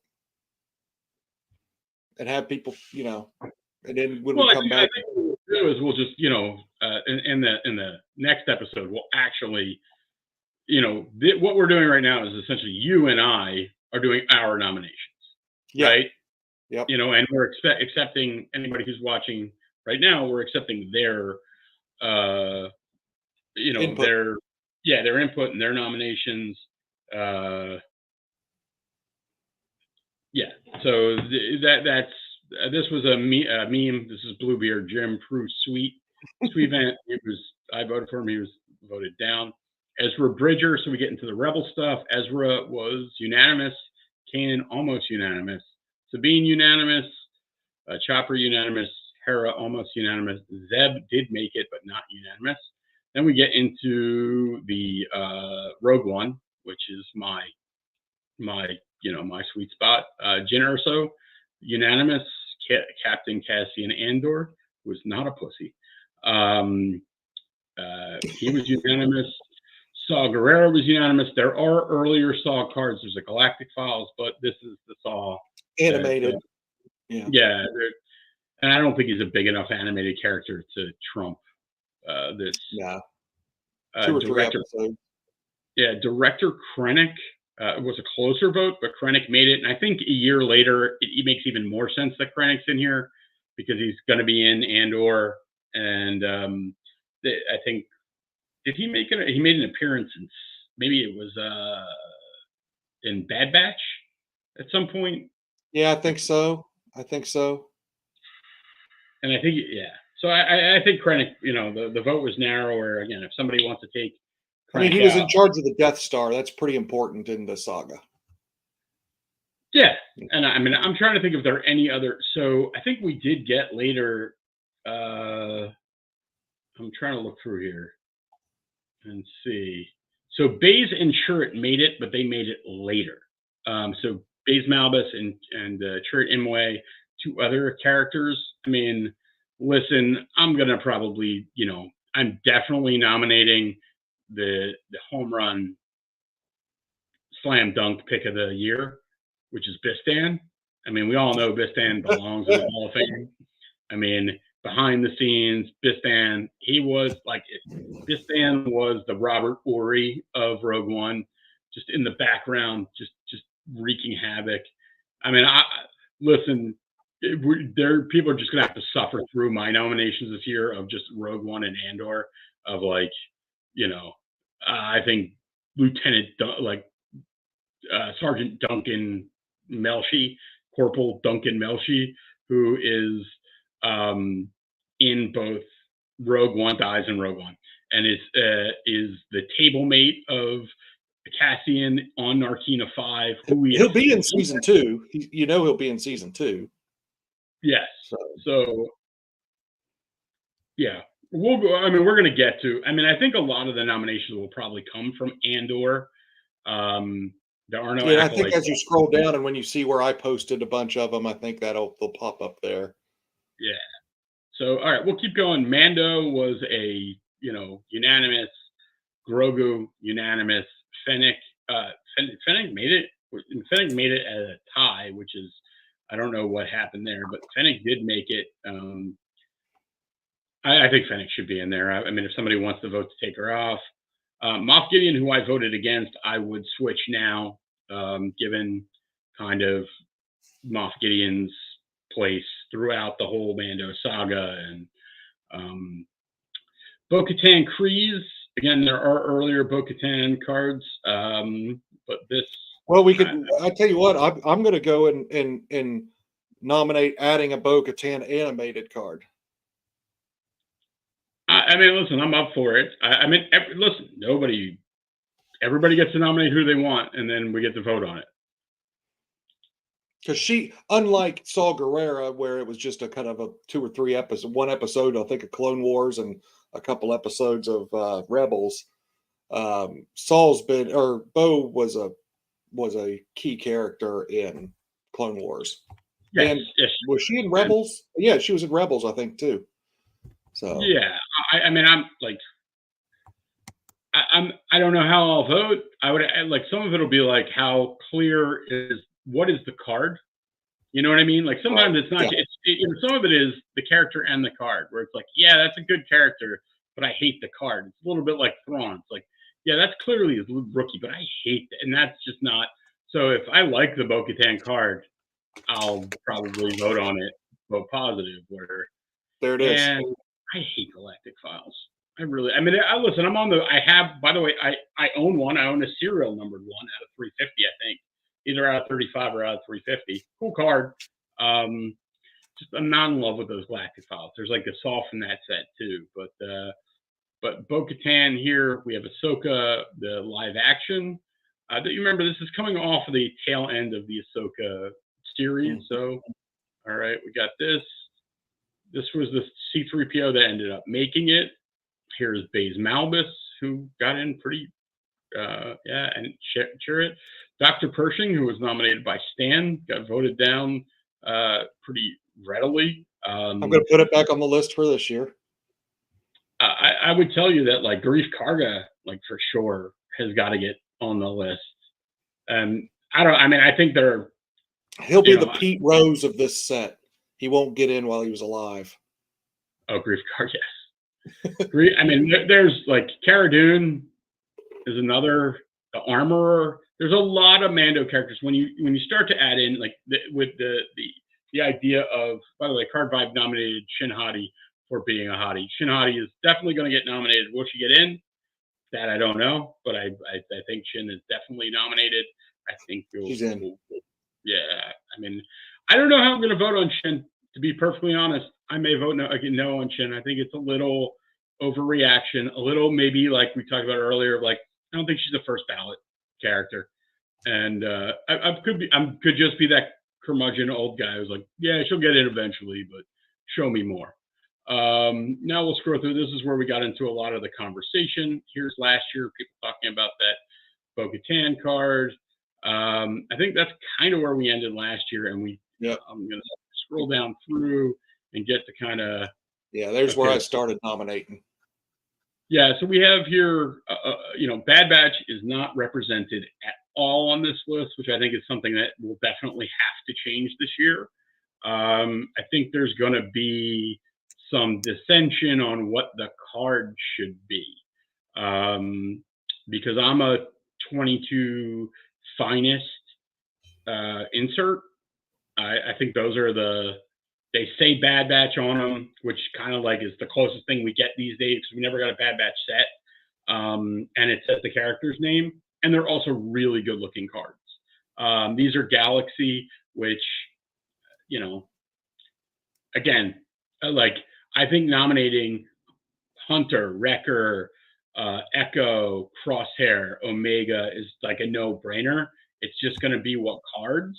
and have people, and then when we come back, I think what we'll do is we'll just, in the next episode, we'll actually, what we're doing right now is essentially you and I are doing our nominations, right? Yep. And we're accepting anybody who's watching right now. We're accepting their, input. their input and their nominations. So that's. This was a meme. This is Bluebeard Jim Prue Sweetvant. I voted for him. He was voted down. Ezra Bridger. So we get into the Rebel stuff. Ezra was unanimous. Kanan almost unanimous. Sabine unanimous. Chopper unanimous. Hera almost unanimous. Zeb did make it, but not unanimous. Then we get into the Rogue One, which is my sweet spot. Jyn Erso. Unanimous. Captain Cassian Andor was not a pussy. He was unanimous. Saw Gerrera was unanimous. There are earlier Saw cards. There's a Galactic Files, but this is the Saw animated. Yeah, and I don't think he's a big enough animated character to trump this. Yeah, 2 or 3 episodes. Yeah, Director Krennic was a closer vote, but Krennic made it. And I think a year later, it makes even more sense that Krennic's in here because he's going to be in Andor. And I think, did he make it? He made an appearance in, maybe it was in Bad Batch at some point. Yeah, I think so. And I think, So I think Krennic, the vote was narrower. Again, if somebody wants to take Krennic he was in charge of the Death Star. That's pretty important in the saga. Yeah. And I'm trying to think if there are any other. So I think we did get later I'm trying to look through here and see. So Baze and Chirrut made it, but they made it later. So Baze Malbus and Chirrut Imwe, two other characters. I mean, listen, I'm gonna probably, I'm definitely nominating the home run slam dunk pick of the year, which is Bistan. I mean, we all know Bistan belongs in the Hall of Fame. I mean, behind the scenes, Bistan, Bistan was the Robert Ory of Rogue One, just in the background, just wreaking havoc. I mean, listen, people are just gonna have to suffer through my nominations this year of just Rogue One and Andor, of I think Lieutenant Sergeant Duncan Melshi, Corporal Duncan Melshi, who is in both Rogue One, dies in Rogue One, and is the table mate of Cassian on Narkina 5. He'll be in season 2. He'll be in season 2. Yes. So yeah, we'll go. I mean, we're going to get to. I mean, I think a lot of the nominations will probably come from Andor. There are no. Yeah, I think as you scroll down and when you see where I posted a bunch of them, I think they'll pop up there. Yeah. So all right, we'll keep going. Mando was a unanimous. Grogu unanimous. Fennec made it. Fennec made it at a tie, which is, I don't know what happened there, but Fennec did make it. I think Fennec should be in there. I mean, if somebody wants to vote to take her off, Moff Gideon, who I voted against, I would switch now, given kind of Moff Gideon's place throughout the whole Mando saga. And Bo-Katan Kryze, again, there are earlier Bo-Katan cards, but this. Well, we could. I tell you what, I'm going to go and nominate adding a Bo-Katan animated card. I mean, listen, I'm up for it. I mean, listen, everybody gets to nominate who they want, and then we get to vote on it. Because she, unlike Saw Gerrera, where it was just a kind of a 2 or 3 episode, one episode, I think, of Clone Wars and a couple episodes of Rebels. Bo was a key character in Clone Wars. Yes, was she in Rebels? Yeah, she was in Rebels, I think, too. So yeah, I mean, I'm like, I don't know how I'll vote. I would like some of it'll be like how clear is what is the card. You know what I mean? Like sometimes it's not. Yeah. Some of it is the character and the card, where it's like, yeah, that's a good character, but I hate the card. It's a little bit like Thrawn. It's like, yeah, that's clearly a rookie, but I hate it, and that's just not. So if I like the Bo-Katan card, I'll probably vote on it, vote positive, whatever. There it is. And I hate Galactic Files. Listen, I have, by the way, I own one. I own a serial numbered one out of 350, I think. Either out of 35 or out of 350. Cool card. Just I'm not in love with those Galactic Files. There's like a soft in that set too. But Bo-Katan here, we have Ahsoka, the live action. You remember this is coming off of the tail end of the Ahsoka series. So, all right, we got this. This was the C-3PO that ended up making it. Here's Baze Malbus, who got in pretty, and Chirrut. Dr. Pershing, who was nominated by Stan, got voted down pretty readily. I'm going to put it back on the list for this year. I would tell you that, like, Greef Karga, like, for sure, has got to get on the list. I think he'll be the Pete Rose of this set. He won't get in while he was alive. Oh, Greef Karga, yes. I mean, there's like Cara Dune is another, the Armorer. There's a lot of Mando characters when you start to add in like with the idea of, by the way, Card Vibe nominated Shin Hati for being a hottie. Shin Hati is definitely going to get nominated. Will she get in? That I don't know, but I think Shin is definitely nominated. I think she's in. Yeah, I mean, I don't know how I'm going to vote on Shin. To be perfectly honest, I may vote no on Shin. I think it's a little overreaction, a little maybe like we talked about earlier. Like I don't think she's a first ballot character, and I could just be that curmudgeon old guy who's like, yeah, she'll get in eventually, but show me more. Now we'll scroll through. This is where we got into a lot of the conversation. Here's last year, people talking about that Bo-Katan card. I think that's kind of where we ended last year, and I'm going to scroll down through and get to kind of. Yeah, there's where I started nominating. Yeah, so we have here, Bad Batch is not represented at all on this list, which I think is something that will definitely have to change this year. I think there's going to be some dissension on what the card should be, because I'm a 22 finest insert. I think those are they say Bad Batch on them, which kind of like is the closest thing we get these days, because we never got a Bad Batch set. And it says the character's name, and they're also really good looking cards. These are Galaxy, which, again, like, I think nominating Hunter, Wrecker, Echo, Crosshair, Omega is like a no-brainer. It's just going to be what cards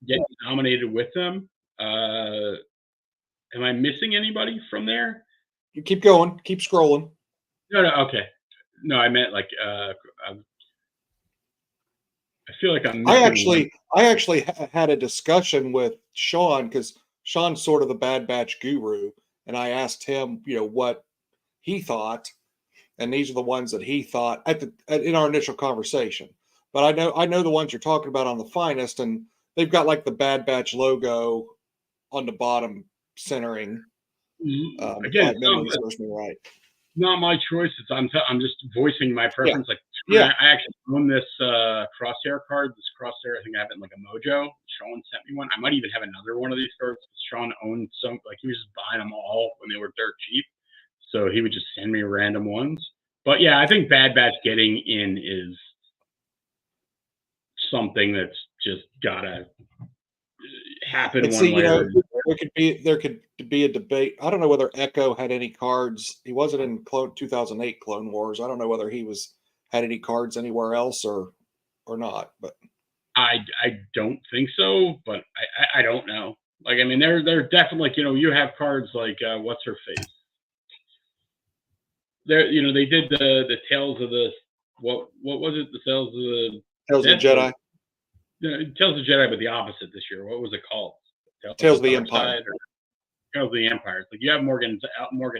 get nominated with them. Am I missing anybody from there? You keep going. Keep scrolling. No, okay. No, I meant like I feel like I'm missing I actually had a discussion with Sean, because Sean's sort of the Bad Batch guru, and I asked him, what he thought, and these are the ones that he thought in our initial conversation. But I know the ones you're talking about on the finest, and they've got like the Bad Batch logo on the bottom centering. Again, serves me right. Not my choice. I'm just voicing my preference. I actually own this Crosshair card. This Crosshair, I think I have it in like a Mojo. Sean sent me one. I might even have another one of these cards. Sean owned some. Like, he was just buying them all when they were dirt cheap, so he would just send me random ones. But yeah, I think Bad Batch getting in is something that's just gotta happen one way. There could be a debate. I don't know whether Echo had any cards. He wasn't in 2008 Clone Wars. I don't know whether he had any cards anywhere else or not. But I don't think so. But I don't know. Like, I mean, they're definitely, you have cards like what's her face. There, they did the Tales of the what was it? The Tales of the Jedi. Tales of the Jedi, but the opposite this year. What was it called? Tales of the Empire. Tales of the Empire. It's like you have Morgan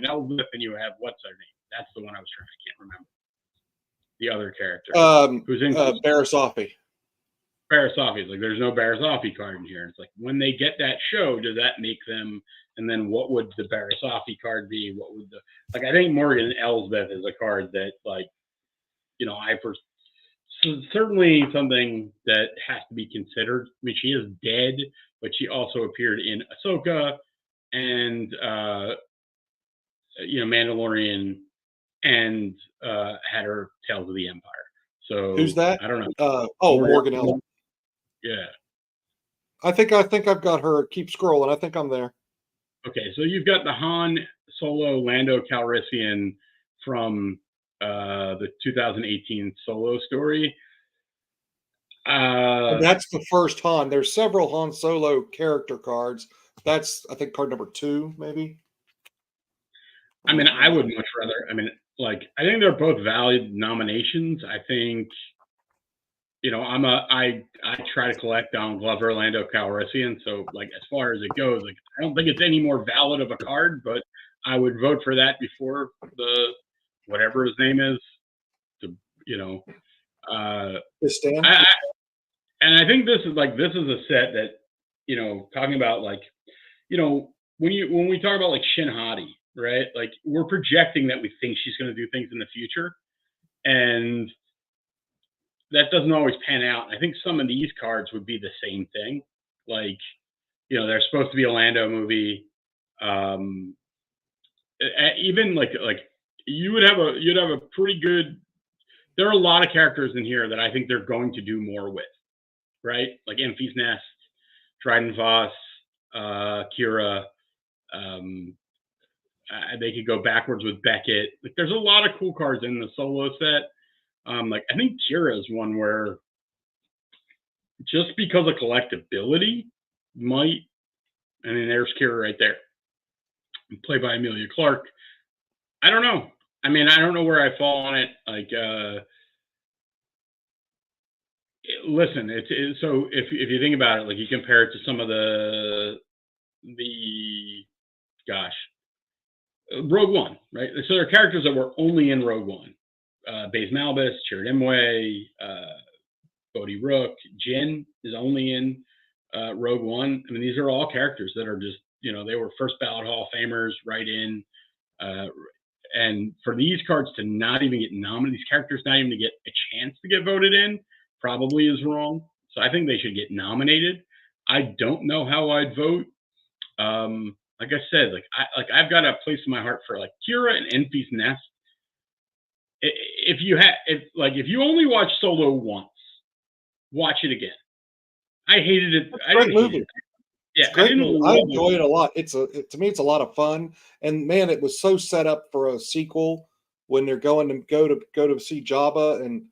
Elsbeth, and you have what's her name? That's the one I was trying. I can't remember the other character who's in Barasafi. Barasafi is like, there's no Barasafi card in here. It's like, when they get that show, does that make them? And then what would the Barasafi card be? What would I think Morgan Elsbeth is a card that, like, certainly something that has to be considered. I mean, she is dead, but she also appeared in Ahsoka and Mandalorian, and had her Tales of the Empire. So who's that? I don't know. Morgan Elsbeth. Yeah. I think I've got her. Keep scrolling. I think I'm there. Okay, so you've got the Han Solo Lando Calrissian from the 2018 Solo story. And that's the first Han. There's several Han Solo character cards. That's, I think, card number 2, maybe. I mean, I would much rather. I mean, like, I think they're both valid nominations. I think, I try to collect Donald Glover, Lando Calrissian. So, like, as far as it goes, like, I don't think it's any more valid of a card, but I would vote for that before the whatever his name is. And I think this is a set that, talking about, like, when we talk about like Shin Hati, right? Like, we're projecting that we think she's going to do things in the future, and that doesn't always pan out. I think some of these cards would be the same thing. Like, there's supposed to be a Lando movie. Even like you'd have a pretty good. There are a lot of characters in here that I think they're going to do more with, right? Like Enfys Nest, Dryden Voss, Kira. They could go backwards with Beckett. Like, there's a lot of cool cards in the Solo set. Like, I think Kira is one where, just because of collectability, there's Kira right there. played by Emilia Clarke. I don't know. I mean, I don't know where I fall on it. Like, listen, so if you think about it, like you compare it to some of the gosh, Rogue One, right? So there are characters that were only in Rogue One. Baze Malbus, Chirrut Imwe, Bodhi Rook, Jin is only in Rogue One. I mean, these are all characters that are just, they were first ballot Hall of Famers right in. And for these cards to not even get nominated, these characters not even to get a chance to get voted in, probably is wrong. So I think they should get nominated. I don't know how I'd vote. Like I said, I've got a place in my heart for like Kira and Enfys Nest. If you only watch Solo once, watch it again. I hated it. It's a great movie. Yeah, I enjoy it a lot. To me, it's a lot of fun. And man, it was so set up for a sequel when they're going to go to see Jabba, and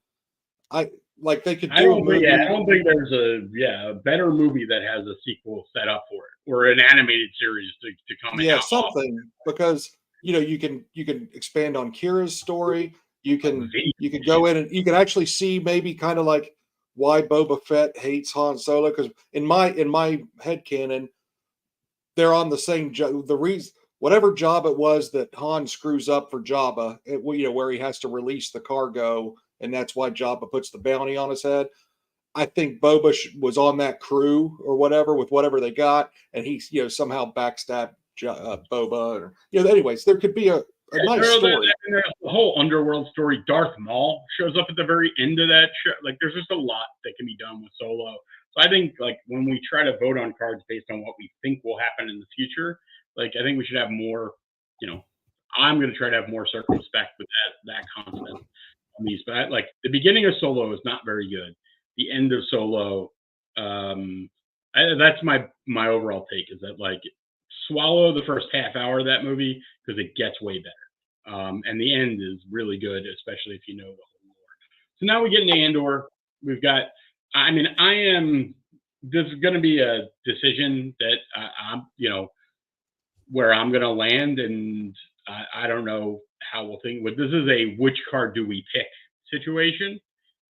they could do. I don't think there's a better movie that has a sequel set up for it, or an animated series to come. Yeah, something because you can expand on Kira's story. You can go in and you can actually see maybe kind of like why Boba Fett hates Han Solo, because in my headcanon, they're on the same the reason whatever job it was that Han screws up for Jabba, where he has to release the cargo, and that's why Jabba puts the bounty on his head. I think Boba was on that crew or whatever with whatever they got, and he somehow backstabbed Boba. Anyways, there could be a nice story. There's the whole underworld story. Darth Maul shows up at the very end of that show. Like, there's just a lot that can be done with Solo. So I think, like, when we try to vote on cards based on what we think will happen in the future, like, I think we should have more. I'm going to try to have more circumspect with that concept on these. But like the beginning of Solo is not very good. The end of Solo, that's my overall take, is that like swallow the first half hour of that movie because it gets way better. And the end is really good, especially if you know the whole lore. So now we get into Andor. We've got, this is going to be a decision that I'm, where I'm going to land. And I don't know how we'll think. But this is a which card do we pick situation.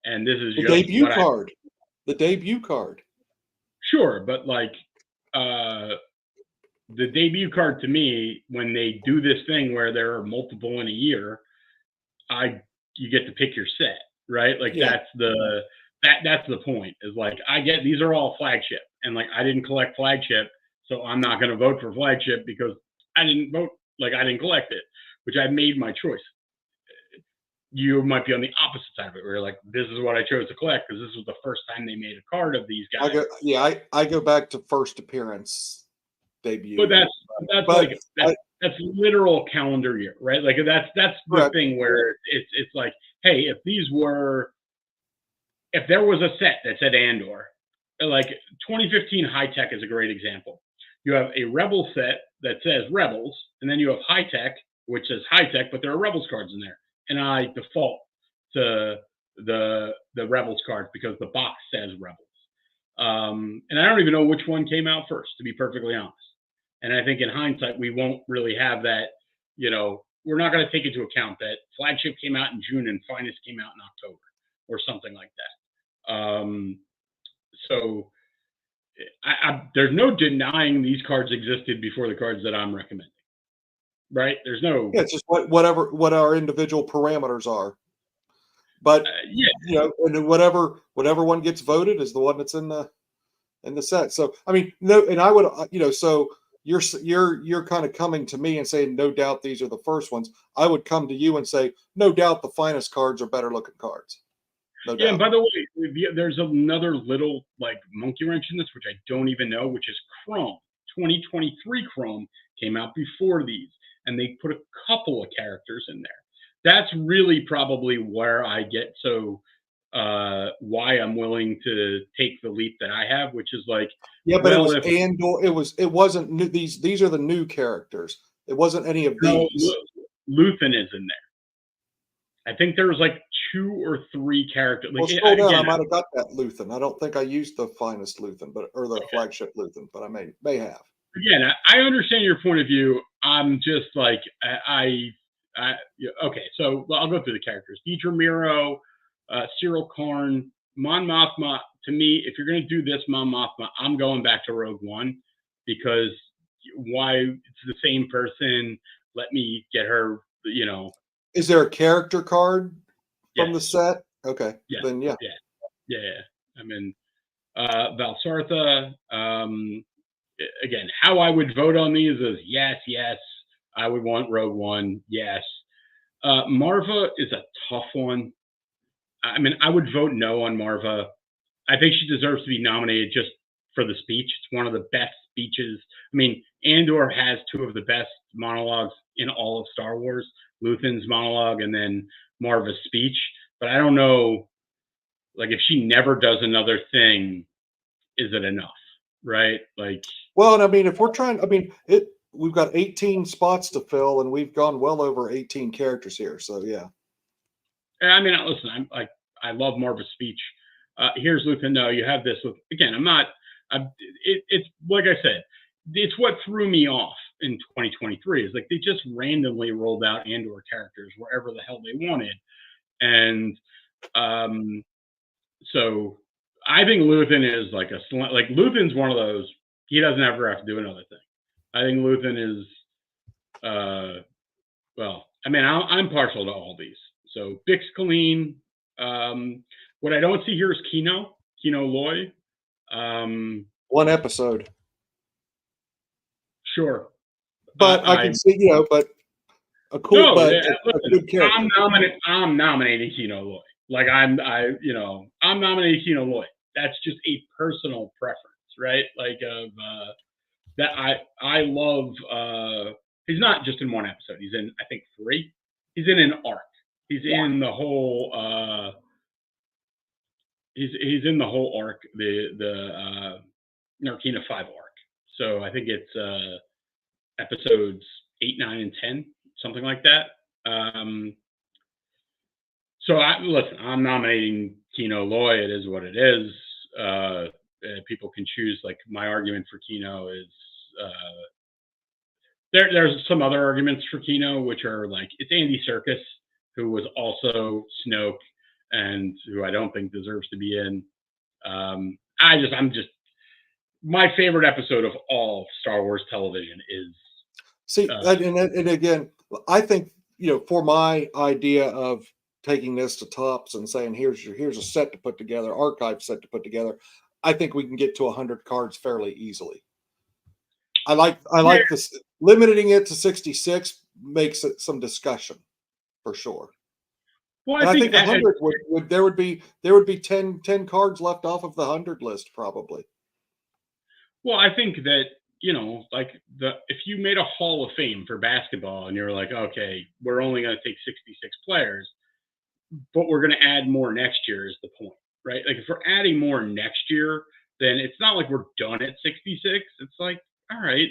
And this is the debut card. The debut card. Sure. But like, the debut card to me, when they do this thing where there are multiple in a year, you get to pick your set, right? Like that's the point, is like, these are all flagship, and like I didn't collect flagship, so I'm not going to vote for flagship because I didn't collect it, which I made my choice. You might be on the opposite side of it, where you're like, this is what I chose to collect because this was the first time they made a card of these guys. I go back to first appearance. Debut. But that's literal calendar year, right? Like that's the thing where it's like, hey, if there was a set that said Andor, like 2015 High Tech is a great example. You have a Rebel set that says Rebels, and then you have High Tech, which says High Tech, but there are Rebels cards in there, and I default to the Rebels cards because the box says Rebels. And I don't even know which one came out first, to be perfectly honest. And I think in hindsight, we won't really have that, we're not going to take into account that Flagship came out in June and Finest came out in October or something like that. So there's no denying these cards existed before the cards that I'm recommending, right? There's no... Yeah, it's just what our individual parameters are. But, and whatever one gets voted is the one that's in the set. So, I mean, no, and I would, so... You're kind of coming to me and saying, no doubt these are the first ones. I would come to you and say, no doubt the Finest cards are better looking cards. No doubt. And by the way, there's another little like monkey wrench in this, which I don't even know, which is Chrome. 2023 Chrome came out before these, and they put a couple of characters in there. That's really probably where I get why I'm willing to take the leap that I have, which is like, but it wasn't new. These are the new characters. It wasn't any of these. Luthen is in there. I think there was like 2 or 3 characters. Well, scroll down. I might have got that Luthen. I don't think I used the Finest Luthen, or the flagship Luthen, but I may have. again, I understand your point of view. I'm just like okay. So I'll go through the characters: Deidre Miro, Cyril Karn, Mon Mothma. To me, if you're going to do this Mon Mothma, I'm going back to Rogue One, because why? It's the same person. Let me get her. Is there a character card Yes, from the set? Okay, yes, then yeah. yeah. I mean, Valsartha. Again, how I would vote on these is yes. I would want Rogue One. Yes. Marva is a tough one. I mean, I would vote no on Marva. I think she deserves to be nominated just for the speech. It's one of the best speeches. I mean, Andor has two of the best monologues in all of Star Wars: Luthen's monologue and then Marva's speech. But I don't know, like, if she never does another thing, is it enough? Right? Like, Well, and I mean, if we're trying, I mean, we've got 18 spots to fill, and we've gone well over 18 characters here. So yeah. I mean, listen, I love Marva's speech. Here's Luthen. No, you have this. Again, it's like I said, it's what threw me off in 2023 is like they just randomly rolled out Andor characters wherever the hell they wanted, and so I think Luthen is like Luthen's one of those. He doesn't ever have to do another thing. I think Luthen is, well, I mean, I'm partial to all these. So Bix Colleen. What I don't see here is Kino Loy. One episode. Sure. But I can see, but a cool, no, but listen, a good character. I'm nominating Kino Loy. Like I'm nominating Kino Loy. That's just a personal preference, right? Like that I love. He's not just in one episode. He's in, I think, 3. He's in an arc. He's in the whole. He's in the whole arc, the Narkina 5 arc. So I think it's episodes 8, 9, and 10, something like that. So listen, I'm nominating Kino Loy. It is what it is. People can choose. Like, my argument for Kino is there's some other arguments for Kino, which are like, it's Andy Serkis, who was also Snoke and who I don't think deserves to be in. I'm just my favorite episode of all Star Wars television is. See, and again, I think, for my idea of taking this to tops and saying here's a set to put together, archive set to put together, I think we can get to 100 cards fairly easily. I like this. Limiting it to 66 makes it some discussion for sure. Well, and I think 100 there would be 10 cards left off of the 100 list probably. Well, I think that, like if you made a Hall of Fame for basketball and you're like, okay, we're only going to take 66 players, but we're going to add more next year is the point, right? Like, if we're adding more next year, then it's not like we're done at 66. It's like, all right,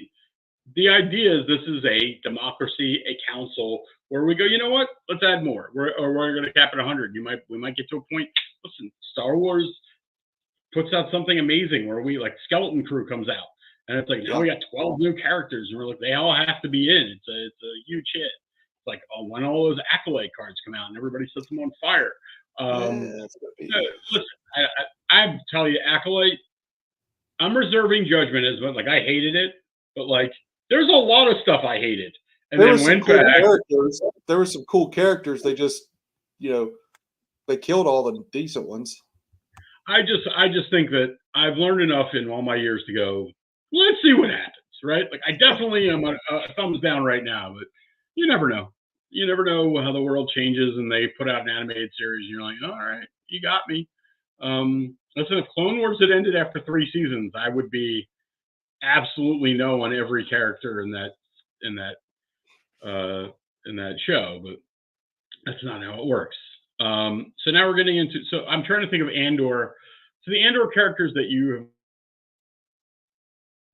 the idea is this is a democracy, a council where we go, you know what? Let's add more. We're going to cap it 100. We might get to a point. Listen, Star Wars puts out something amazing where we, like, Skeleton Crew comes out, and it's like, now we got 12 new characters, and we're like, they all have to be in. It's a huge hit. It's like, when all those Acolyte cards come out and everybody sets them on fire. Listen, I tell you, Acolyte, I'm reserving judgment as well. Like, I hated it, but like, there's a lot of stuff I hated. And there then went cool back. Characters. There were some cool characters. They just, they killed all the decent ones. I just think that I've learned enough in all my years to go, let's see what happens, right? Like, I definitely am a thumbs down right now, but you never know. You never know how the world changes and they put out an animated series and you're like, all right, you got me. Listen, if Clone Wars had ended after 3 seasons, I would be absolutely no on every character in that show, but that's not how it works. So now we're getting into, so I'm trying to think of Andor. So the Andor characters that you have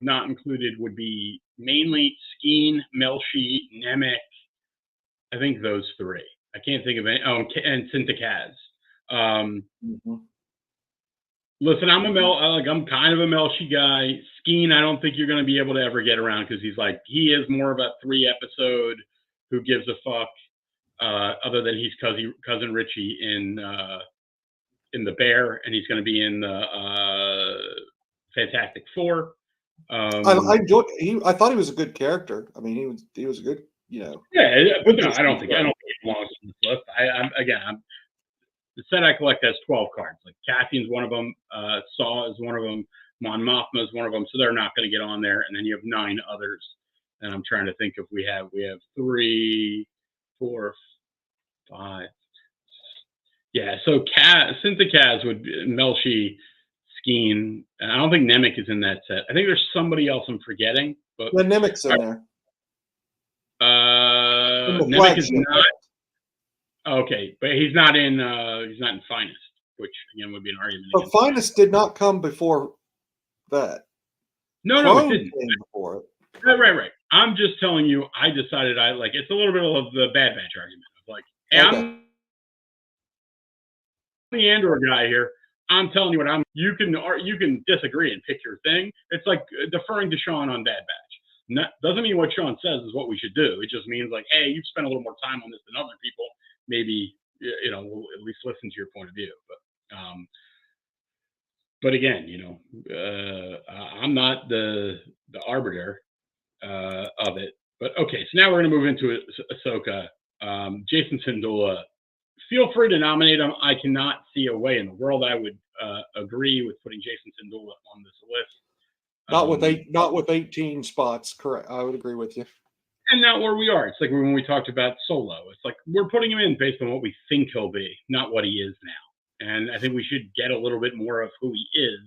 not included would be mainly Skeen, Melshi, Nemec. I think those 3. I can't think of any. Oh, and Sinta Kaz. Listen, I'm kind of a Melshi guy. Skeen, I don't think you're going to be able to ever get around because he is more of a 3-episode who gives a fuck. Other than he's cousin Richie in the Bear, and he's going to be in the Fantastic Four. I enjoyed. I thought he was a good character. I mean, he was a good. Yeah, but no, I don't think it belongs on this list. I'm the set I collect has 12 cards. Like Cassian's one of them, Saw is one of them, Mon Mothma is one of them. So they're not going to get on there. And then you have 9 others. And I'm trying to think if we have 3, 4, 5. Yeah. So Synthicaz would be Melshi, Skeen. I don't think Nemec is in that set. I think there's somebody else I'm forgetting. But the Nemec's in there. Nemec is not. Okay, but he's not in Finest, which again would be an argument. But Finest did not come before that. No, it didn't. Before it. Right. I'm just telling you. I decided it's a little bit of the Bad Batch argument. Like, hey, okay. I'm the Andor guy here. I'm telling you what You can disagree and pick your thing. It's like deferring to Sean on Bad Batch. Doesn't mean what Sean says is what we should do. It just means like, hey, you've spent a little more time on this than other people. Maybe we'll at least listen to your point of view. But again, I'm not the arbiter of it. But okay, so now we're going to move into Ahsoka. Jason Syndulla. Feel free to nominate him. I cannot see a way in the world I would agree with putting Jason Syndulla on this list. Not with 18 spots. Correct. I would agree with you. And not where we are. It's like when we talked about Solo. It's like we're putting him in based on what we think he'll be, not what he is now. And I think we should get a little bit more of who he is.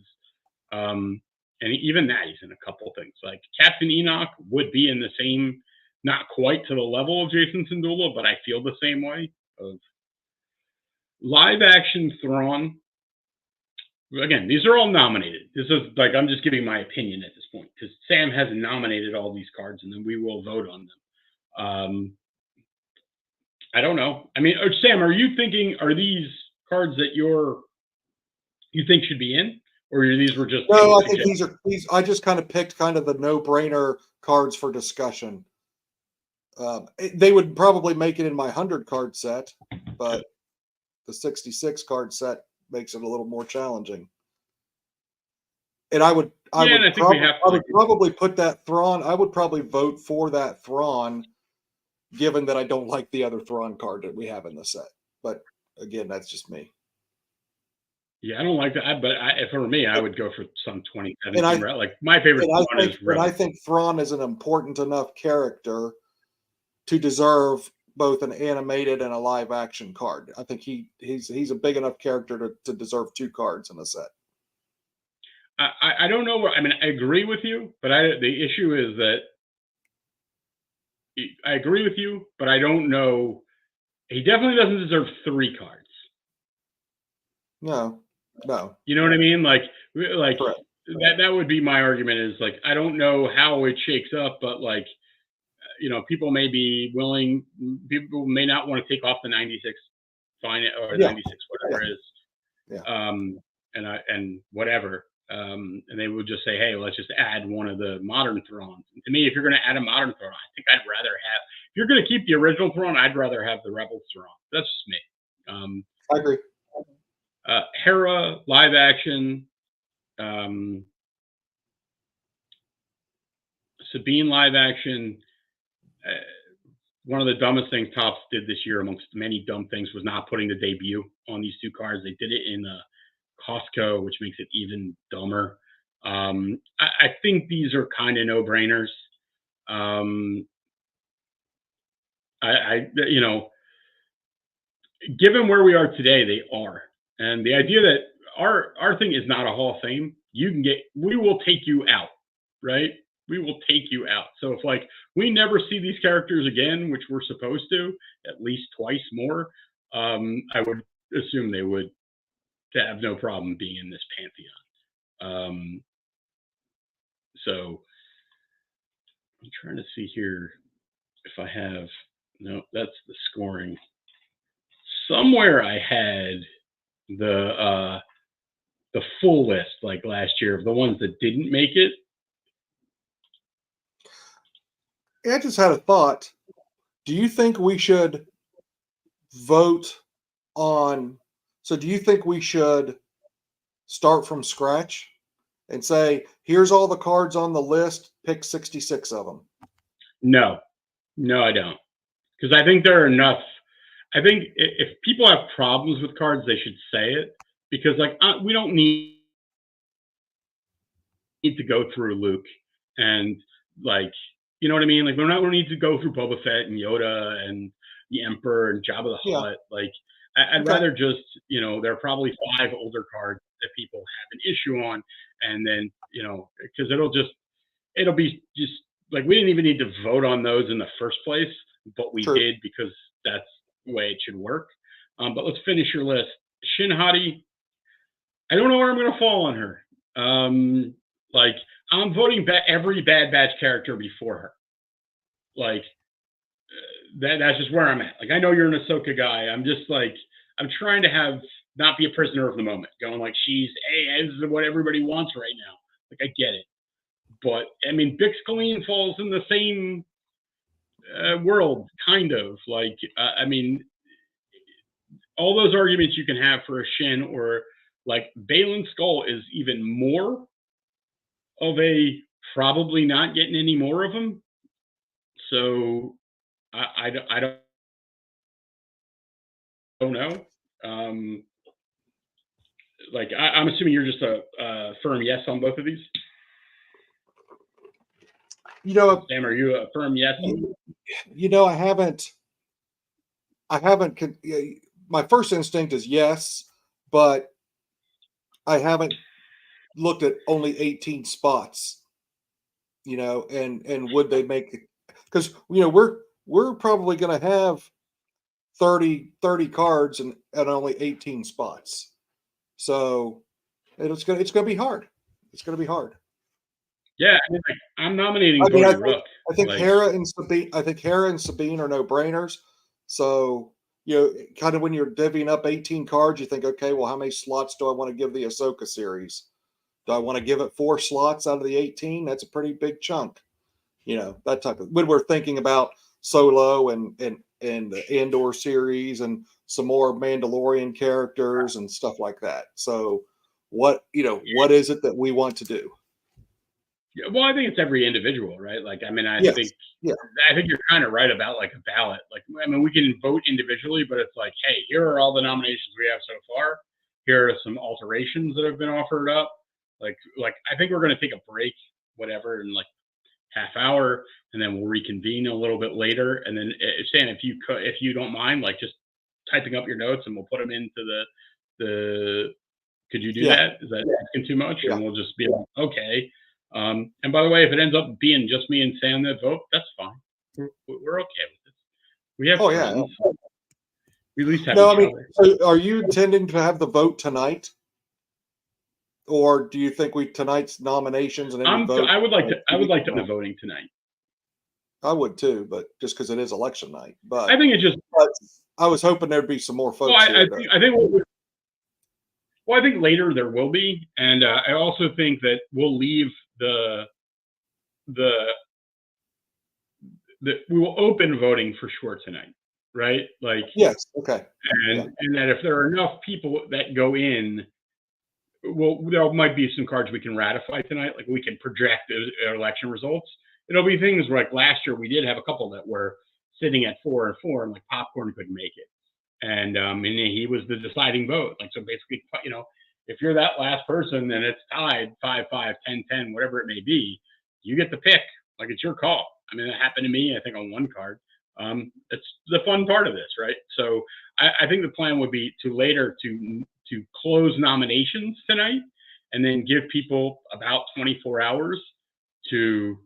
And even that, he's in a couple things. Like Captain Enoch would be in the same, not quite to the level of Jason Syndulla, but I feel the same way. Of live action Thrawn. Again, these are all nominated. This is like, I'm just giving my opinion at this point because Sam has nominated all these cards and then we will vote on them. I don't know. I mean, Sam, are you thinking, are these cards that you think should be in, or these were just? No, I think these. I just kind of picked kind of the no-brainer cards for discussion. They would probably make it in my 100-card set, but the 66-card set makes it a little more challenging. And I would probably put that Thrawn. I would probably vote for that Thrawn, given that I don't like the other Thrawn card that we have in the set. But again, that's just me. Yeah, I don't like that. But for me, I would go for some 2017. Like my favorite Thrawn is Rebel. And I think Thrawn is an important enough character to deserve both an animated and a live action card. I think he's a big enough character to deserve 2 cards in a set. I don't know. I mean, I agree with you, but the issue is that I agree with you, but I don't know. He definitely doesn't deserve 3 cards. No. You know what I mean? Like Correct. that would be my argument. Is like I don't know how it shakes up, but like people may be willing. People may not want to take off the 96 fine or 96 whatever it is. Yeah. And whatever. And they would just say, hey, let's just add one of the modern Thrawns. And to me, if you're going to add a modern Thrawn, I think I'd rather have. If you're going to keep the original Thrawn, I'd rather have the Rebel Thrawn. That's just me. I agree. Hera live action. Sabine live action. One of the dumbest things Topps did this year, amongst many dumb things, was not putting the debut on these 2 cards. They did it in Costco, which makes it even dumber. I think these are kind of no-brainers. Given where we are today, they are. And the idea that our thing is not a Hall of Fame, we will take you out, right? We will take you out. So if like we never see these characters again, which we're supposed to, at least twice more, I would assume they would have no problem being in this pantheon. So I'm trying to see here if I have. No, that's the scoring. Somewhere I had the the full list like last year of the ones that didn't make it. I just had a thought. Do you think we should vote on? So, do you think we should start from scratch and say, here's all the cards on the list, pick 66 of them? No, no, I don't. Because I think there are enough. I think if people have problems with cards, they should say it. Because like we don't need to go through Luke and like you know what I mean. Like we don't need to go through Boba Fett and Yoda and the Emperor and Jabba the Yeah. Hutt. Like I'd Okay. rather just there are probably 5 older cards that people have an issue on, and then because it'll be just like we didn't even need to vote on those in the first place, but we True. did because that's the way it should work. But let's finish your list. Shin Hati, I don't know where I'm going to fall on her. Like I'm voting every Bad Batch character before her. Like that's just where I'm at. Like I know you're an Ahsoka guy. I'm just like I'm trying to not be a prisoner of the moment. Going like this is what everybody wants right now. Like I get it, but I mean Bix Colleen falls in the same world, kind of. Like I mean, all those arguments you can have for a Shin or like Baylan Skull is even more of a probably not getting any more of them. So I don't know. Like I'm assuming you're just a firm yes on both of these. Sam, are you a firm yes? I haven't. My first instinct is yes, but I haven't looked at only 18 spots. And would they make it? Because we're probably going to have 30 cards and only 18 spots. So it's going to be hard. It's going to be hard. Yeah, I mean, like, I'm nominating Cody Rook. I think Hera and Sabine are no-brainers. So, kind of when you're divvying up 18 cards, you think, okay, well, how many slots do I want to give the Ahsoka series? Do I want to give it 4 slots out of the 18? That's a pretty big chunk. That type of when we're thinking about Solo and the Andor series and some more Mandalorian characters and stuff like that. So what is it that we want to do? Yeah, well, I think it's every individual, right? Like, I mean, I think you're kind of right about like a ballot. Like, I mean, we can vote individually, but it's like, hey, here are all the nominations we have so far. Here are some alterations that have been offered up. Like I think we're going to take a break, whatever, in like half hour, and then we'll reconvene a little bit later. And then, Stan, if you don't mind, like just typing up your notes, and we'll put them into the. Could you do that? Is that asking too much? Yeah. And we'll just be like, okay. And by the way, if it ends up being just me and Sam that vote, that's fine. We're okay with it. We have friends. Yeah. We at least have each other. So are you intending to have the vote tonight? Or do you think tonight's nominations and then vote? I would like to have the voting tonight. I would too, but just because it is election night. But I think it just. I was hoping there'd be some more folks. I think later there will be, and I also think that we'll leave we will open voting for sure tonight, right? Like yes, okay, and that if there are enough people that go in. Well, there might be some cards we can ratify tonight. Like we can project election results. It'll be things like last year we did have a couple that were sitting at 4 and 4, and like Popcorn couldn't make it, and he was the deciding vote. Like so, basically, if you're that last person and it's tied 5-5, 10-10, whatever it may be, you get to pick. Like it's your call. I mean, that happened to me. I think on one card. It's the fun part of this, right? So I think the plan would be to close nominations tonight, and then give people about 24 hours to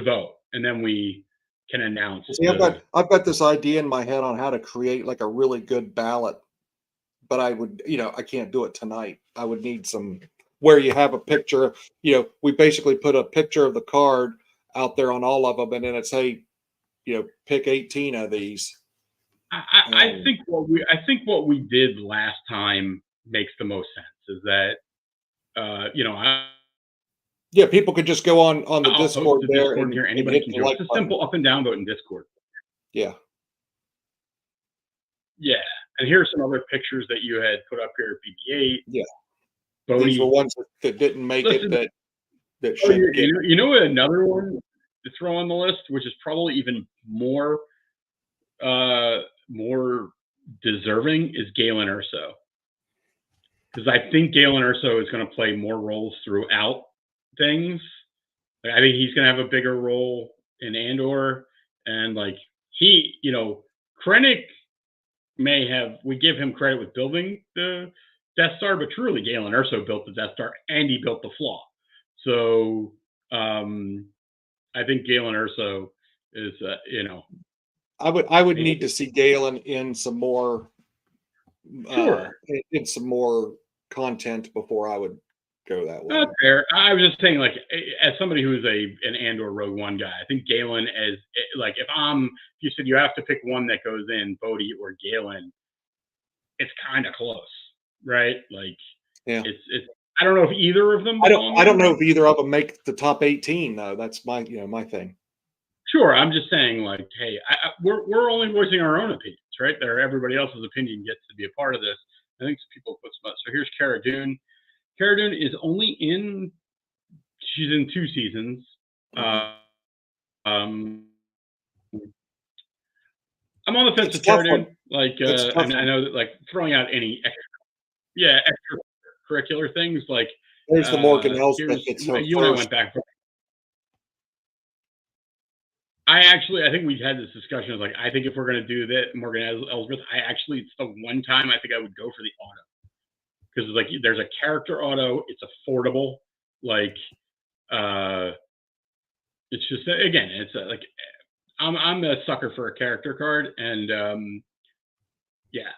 vote, and then we can announce. See, I've got this idea in my head on how to create like a really good ballot, but I would, I can't do it tonight. I would need some where you have a picture. We basically put a picture of the card out there on all of them, and then it's pick 18 of these. I think what we did last time makes the most sense. Is that you know, Yeah, people could just go on the I'll post Discord the there Discord here. and Anybody hit can the join. like It's a button. simple up and down vote in Discord. Yeah. Yeah. And here's some other pictures that you had put up here at BB-8. Yeah. Bodhi. These were ones that didn't make Listen, it that should get. You know another one to throw on the list, which is probably even more deserving, is Galen Erso. Because I think Galen Erso is going to play more roles throughout things. Like, I think he's going to have a bigger role in Andor, and like he, you know, Krennic we give him credit with building the Death Star, but truly Galen Erso built the Death Star and he built the flaw. So I think Galen Erso is, you know, I would need to see Galen in some more sure, in some more content before I would go that way. That's fair. I was just saying, like, as somebody who's an Andor Rogue One guy, I think Galen as like if you said you have to pick one that goes in, Bodhi or Galen, it's kind of close, right? Like, yeah, it's. I don't know if either of them. I don't know if either of them make the top 18 though. That's my my thing. Sure, I'm just saying, like, hey, we're only voicing our own opinions, right? Everybody else's opinion gets to be a part of this. I think some people put some. So here's Cara Dune. Cara Dune is only she's in 2 seasons. I'm on the fence with Cara Dune. Like, I know that, like, throwing out any extracurricular things, like, there's the Morgan Elsbeth. You and I went back. I think we've had this discussion of, like, I think if we're going to do that, Morgan Elsbeth, it's the one time I think I would go for the auto. Because, like, there's a character auto, it's affordable. Like, it's just, again, it's like, I'm a sucker for a character card, and yeah.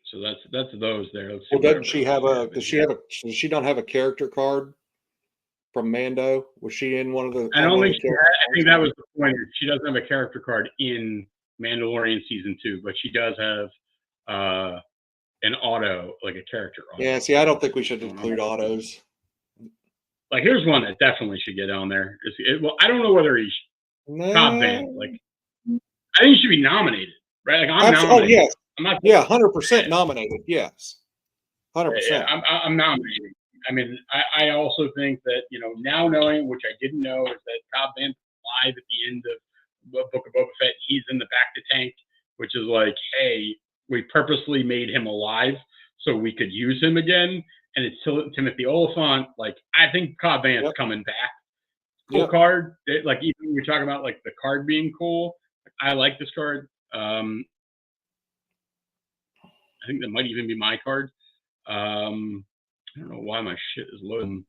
So that's those there. Well, does she not have a character card from Mando? Was she in one of the? I don't think she had. I think that was the point. She doesn't have a character card in Mandalorian season 2, but she does have an auto, like a character auto. Yeah, see, I don't think we should include autos. Like, here's one that definitely should get on there. Well, I don't know whether he's top band. Like, I think he should be nominated, right? Like, I'm nominated. Oh, yes. I'm not. 100% nominated. Yes, 100%. I'm nominated. I mean, I also think that, you know, now knowing, which I didn't know, is that Cobb Vanth live at the end of Book of Boba Fett. He's in the back to tank, which is like, hey, we purposely made him alive so we could use him again. And it's Timothy Oliphant. Like, I think Cobb Vanth's coming back. Cool card. Like, even when you're talking about, like, the card being cool, I like this card. I think that might even be my card. I don't know why my shit is loading.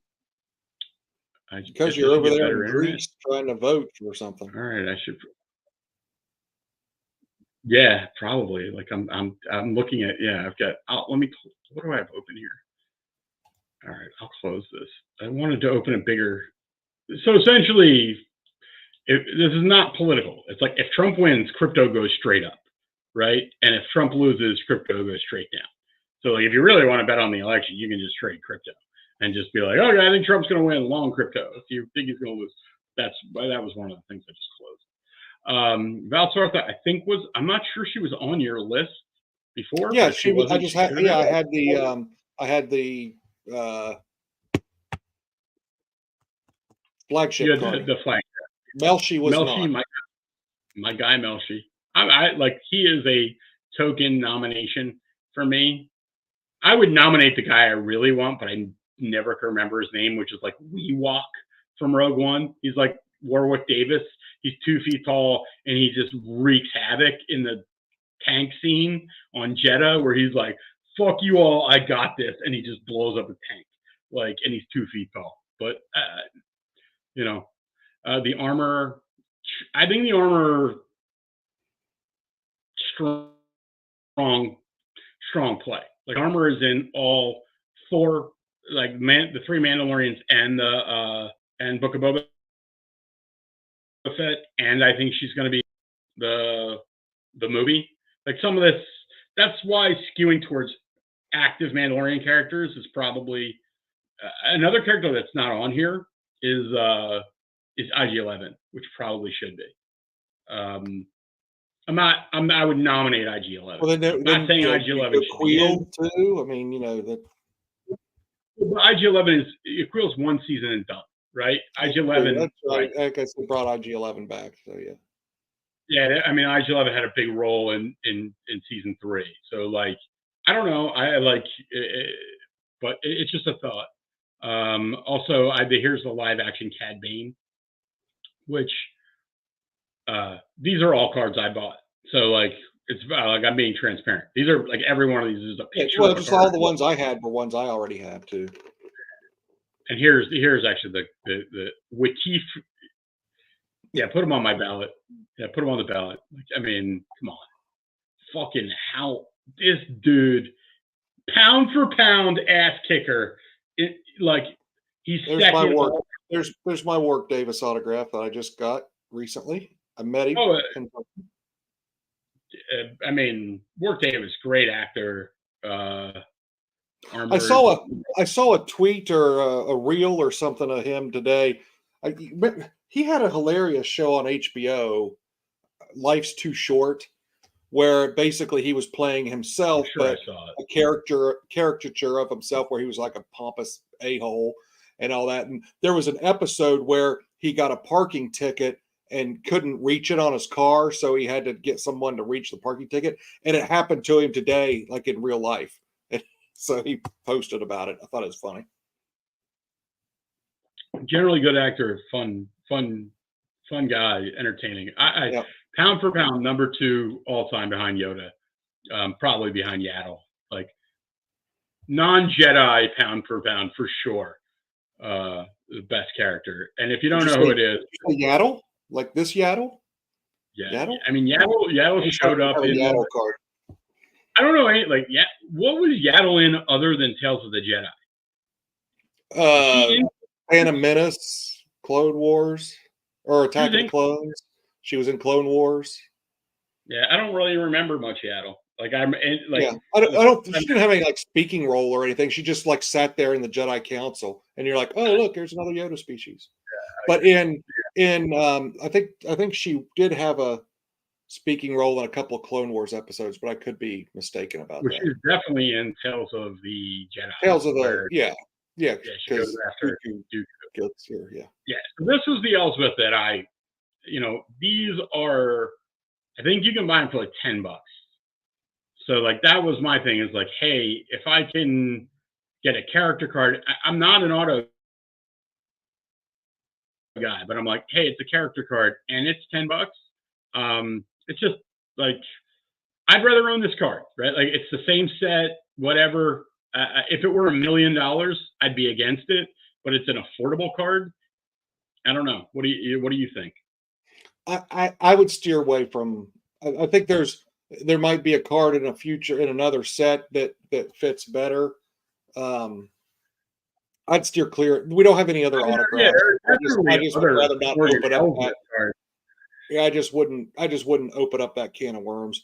Because you're over there in Greece trying to vote or something. All right, I should. Yeah, probably. Like, I'm looking at. Yeah, I've got. Let me. What do I have open here? All right, I'll close this. I wanted to open a bigger. So essentially, this is not political. It's like if Trump wins, crypto goes straight up, right? And if Trump loses, crypto goes straight down. So, like, if you really want to bet on the election, you can just trade crypto and just be like, okay, I think Trump's going to win, long crypto. If you think he's going to lose, that was one of the things I just closed. Val Sartha, I think I'm not sure she was on your list before. Yeah, she was. I had the flagship card. The flagship. Melshi was not. My guy Melshi. I like, he is a token nomination for me. I would nominate the guy I really want, but I never can remember his name, which is like Wewok from Rogue One. He's like Warwick Davis. He's 2 feet tall, and he just wreaks havoc in the tank scene on Jeddah, where he's like, "Fuck you all, I got this," and he just blows up a tank. Like, and he's 2 feet tall. But you know, the armor. I think the armor strong play. Like, armor is in all 4, like, the 3 Mandalorians and and Book of Boba Fett, and I think she's going to be the movie. Like, some of this, that's why skewing towards active Mandalorian characters is probably Another character that's not on here is IG-11, which probably should be. I would nominate IG-11. Well, then, I'm not saying IG-11 should be in. too. I mean, that. IG-11 Quill's one season and done, right? IG-11. That's right. Like, I guess they brought IG-11 back, so yeah. Yeah, I mean, IG-11 had a big role in season 3. So, like, I don't know. I like it, but it's just a thought. Also, here's the live action Cad Bane, which these are all cards I bought. So, like, it's like I'm being transparent. These are like every one of these is a picture. Well, just all the ones I had were ones I already have too. And here's actually the wiki. Yeah, put them on my ballot. Yeah, put them on the ballot. Like, I mean, come on, fucking how this dude, pound for pound ass kicker. Like he's there's second. My work. There's my Work Davis autograph that I just got recently. I met him. I mean, Work Davis, great actor. I saw a tweet or a reel or something of him today. He had a hilarious show on HBO, Life's Too Short, where basically he was playing himself, but a caricature of himself where he was like a pompous a-hole and all that. And there was an episode where he got a parking ticket and couldn't reach it on his car, so he had to get someone to reach the parking ticket. And it happened to him today, like in real life. And so he posted about it. I thought it was funny. Generally good actor, fun guy, entertaining. I pound for pound, number 2 all time behind Yoda, probably behind Yaddle. Like non-Jedi pound for pound for sure. The best character. And if you don't know who it is, Yaddle, like this Yaddle. Yeah, Yaddle? I mean Yaddle showed up in Yaddle card. I don't know, like what was Yaddle in other than Tales of the Jedi? Phantom Menace, Clone Wars, or Attack of the Clones. She was in Clone Wars. Yeah, I don't really remember much Yaddle. Like I don't. She didn't have any like speaking role or anything. She just like sat there in the Jedi Council, and you're like, oh look, there's another Yoda species. But I think she did have a speaking role in a couple of Clone Wars episodes, but I could be mistaken about that. She's definitely in Tales of the Jedi. Tales of the Yeah, she goes after Dooku. Gets here, yeah. So this was the Elsbeth that these are, I think you can buy them for like $10. So like that was my thing, is like, hey, if I can get a character card, I'm not an auto guy, but I'm like, hey, it's a character card and it's $10. It's just like, I'd rather own this card, right? Like it's the same set, whatever. If it were $1 million, I'd be against it, but it's an affordable card. I don't know. What do you think? I would steer away from. I think there might be a card in another set that fits better. I'd steer clear. We don't have any other autographs. I just would rather not open up that. Yeah, I just wouldn't open up that can of worms.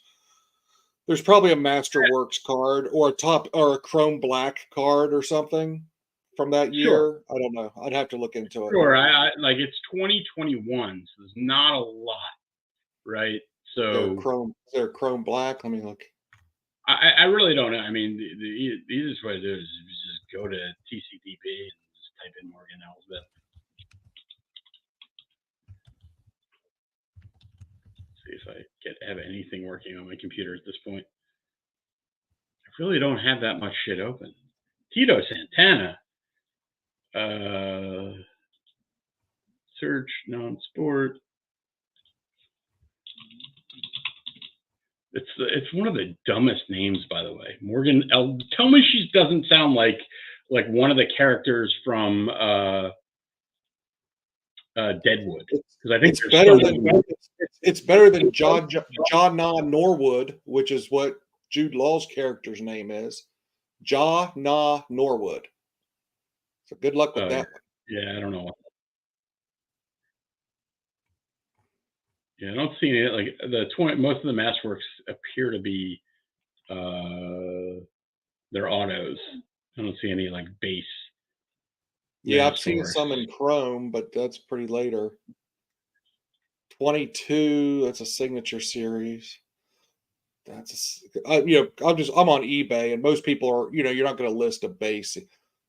There's probably a Masterworks card or a Chrome Black card or something from that year. Sure. I don't know. I'd have to look into it. Sure. I like it's 2021, so there's not a lot, right? So is there Chrome Black? Let me look. I really don't know. I mean, the easiest way to do it is just go to TCDP and just type in Morgan Elsbeth. See if I have anything working on my computer at this point. I really don't have that much shit open. Tito Santana. Search non-sport. It's one of the dumbest names, by the way. Morgan L. Tell me she doesn't sound like one of the characters from Deadwood, because I think it's better than John Norwood, which is what Jude Law's character's name is. Norwood. So good luck with that. Yeah, I don't know. Yeah, I don't see any like most of the Masterworks appear to be their autos. I don't see any like base Yeah, I've seen Master. some in Chrome, but that's pretty later. 22, that's a signature series. That's I'm on eBay, and most people are, you're not going to list a base.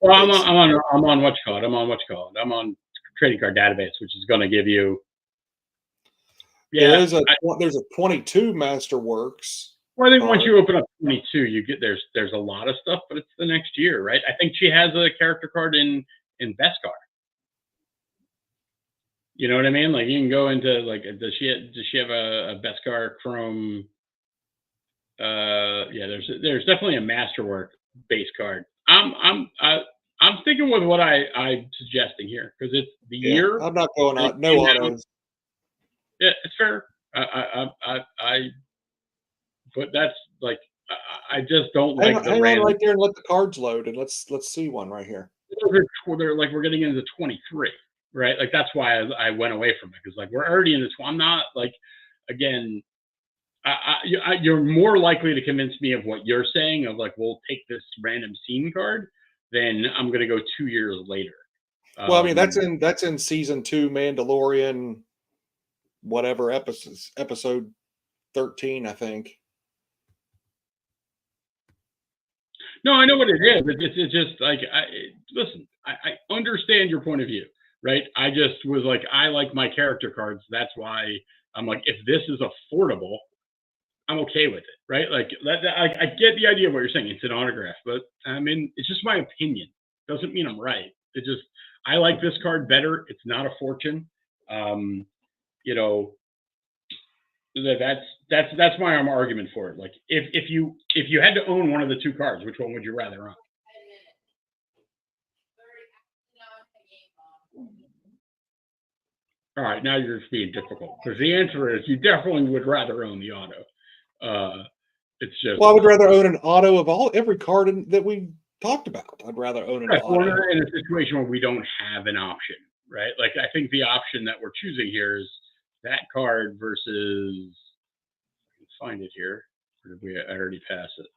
Well, base. I'm on what's called. I'm on trading card database, which is going to give you. Yeah, There's a 22 Masterworks. well, I think once you open up 22, you get there's a lot of stuff, but it's the next year, right? I think she has a character card in Beskar. You know what I mean? Like you can go into like, does she have a Beskar Chrome? Yeah, there's definitely a Masterwork base card. I'm sticking with what I'm suggesting here because it's the year. I'm not going on no autos. Yeah, it's fair. But that's like, I just don't like the hang random. on right there and let the cards load, and let's see one right here. They're like, we're getting into 23, right? Like that's why I went away from it because like we're already in this. I'm not like, again, you're more likely to convince me of what you're saying of like, we'll take this random scene card than I'm going to go 2 years later. Well, I mean, that's in season 2 Mandalorian, whatever episode 13, I think. No, I know what it is. It's just like, listen, I understand your point of view, right? I just was like, I like my character cards. That's why I'm like, if this is affordable, I'm okay with it, right? Like I get the idea of what you're saying. It's an autograph, but I mean, it's just my opinion. Doesn't mean I'm right. It just, I like this card better. It's not a fortune. You know, that's my argument for it. Like if you had to own one of the two cards, which one would you rather own? All right, now you're just being difficult because the answer is you definitely would rather own the auto. It's just, well, I would rather own an auto of every card that we talked about. I'd rather own an auto. We're in a situation where we don't have an option, right? Like I think the option that we're choosing here is that card versus. I can find it here. Or did we already pass it?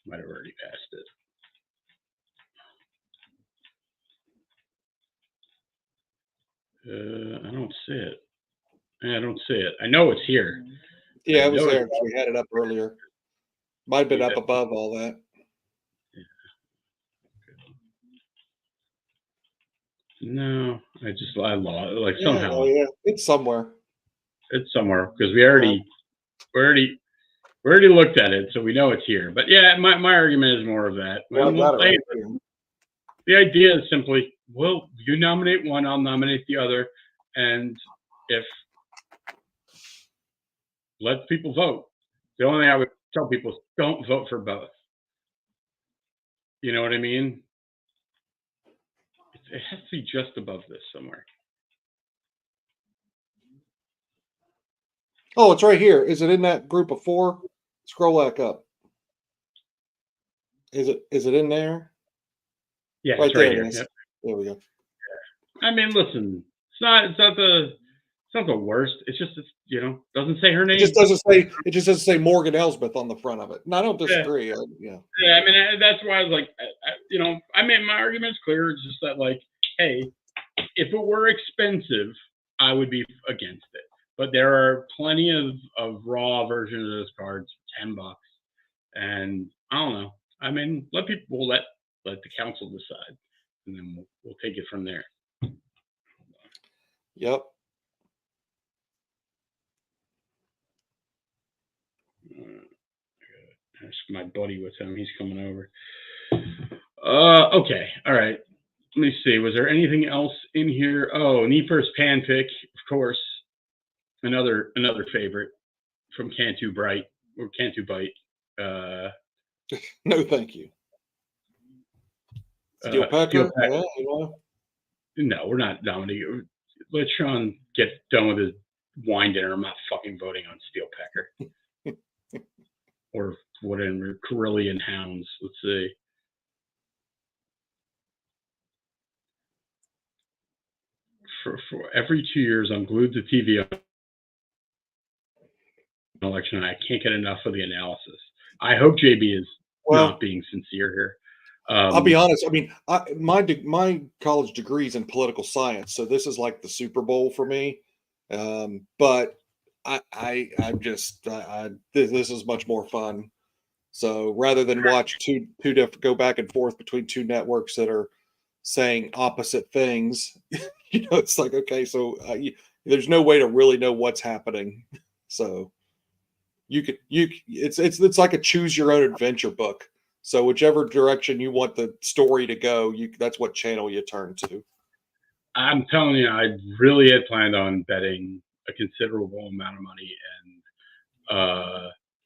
Might have already passed it. I don't see it. I don't see it. I know it's here. Yeah, it was there. We had it up earlier. Might have been up above all that. No, I lost it. Like somehow. Yeah, it's somewhere. It's somewhere because we already looked at it, so we know it's here. But yeah, my argument is more of that. The idea is simply, well, you nominate one, I'll nominate the other, and if let people vote. The only thing I would tell people is don't vote for both. You know what I mean? It has to be just above this somewhere. Oh, it's right here. Is it in that group of 4? Scroll back up. Is it in there? Yeah, right there. Here. Yep. There we go. I mean, listen, it's not the worst. It's just doesn't say her name. It just doesn't say Morgan Elsbeth on the front of it. And I don't disagree. Yeah. I mean, that's why I was like, I mean, my argument's clear. It's just that, like, hey, if it were expensive, I would be against it. But there are plenty of raw versions of those cards, $10, and I don't know. I mean, let the council decide, and then we'll take it from there. Yep. Ask my buddy with him. He's coming over. Okay. All right. Let me see. Was there anything else in here? Oh, Neeper's Panpick, of course. Another favorite from Cantu Bright or Cantu Bite. No, thank you. Steel Pecker? Yeah, No, we're not nominating. Let Sean get done with his wine dinner. I'm not fucking voting on Steel Pecker. Or whatever, Carillion Hounds. Let's see. For every 2 years, I'm glued to TV on election. I can't get enough of the analysis. I hope JB is not being sincere here. I'll be honest. I mean, my college degree is in political science, so this is like the Super Bowl for me. But I'm just this is much more fun. So rather than watch go back and forth between two networks that are saying opposite things, it's like, okay, so there's no way to really know what's happening. So it's like a choose your own adventure book. So whichever direction you want the story to go, that's what channel you turn to. I'm telling you, I really had planned on betting a considerable amount of money, and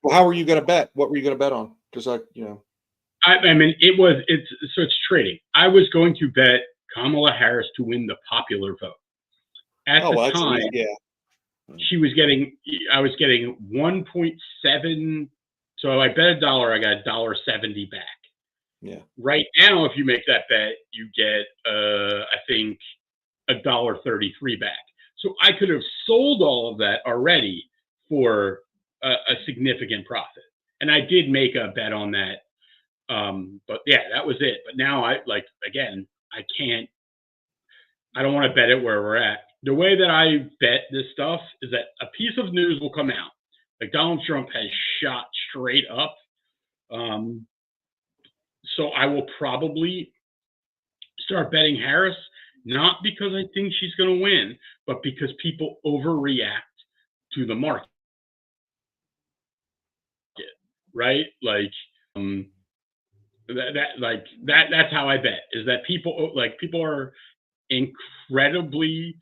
well, how were you going to bet? What were you going to bet on? Because I mean, it's trading. I was going to bet Kamala Harris to win the popular vote. At the time, I was getting 1.7. So I bet $1, I got $1.70 back. Yeah. Right now, if you make that bet, you get I think $1.33 back. So I could have sold all of that already for a significant profit, and I did make a bet on that. But yeah, that was it. But now I can't. I don't want to bet it where we're at. The way that I bet this stuff is that a piece of news will come out. Like Donald Trump has shot straight up. So I will probably start betting Harris, not because I think she's going to win, but because people overreact to the market. Right? Like, that's how I bet, is that people are incredibly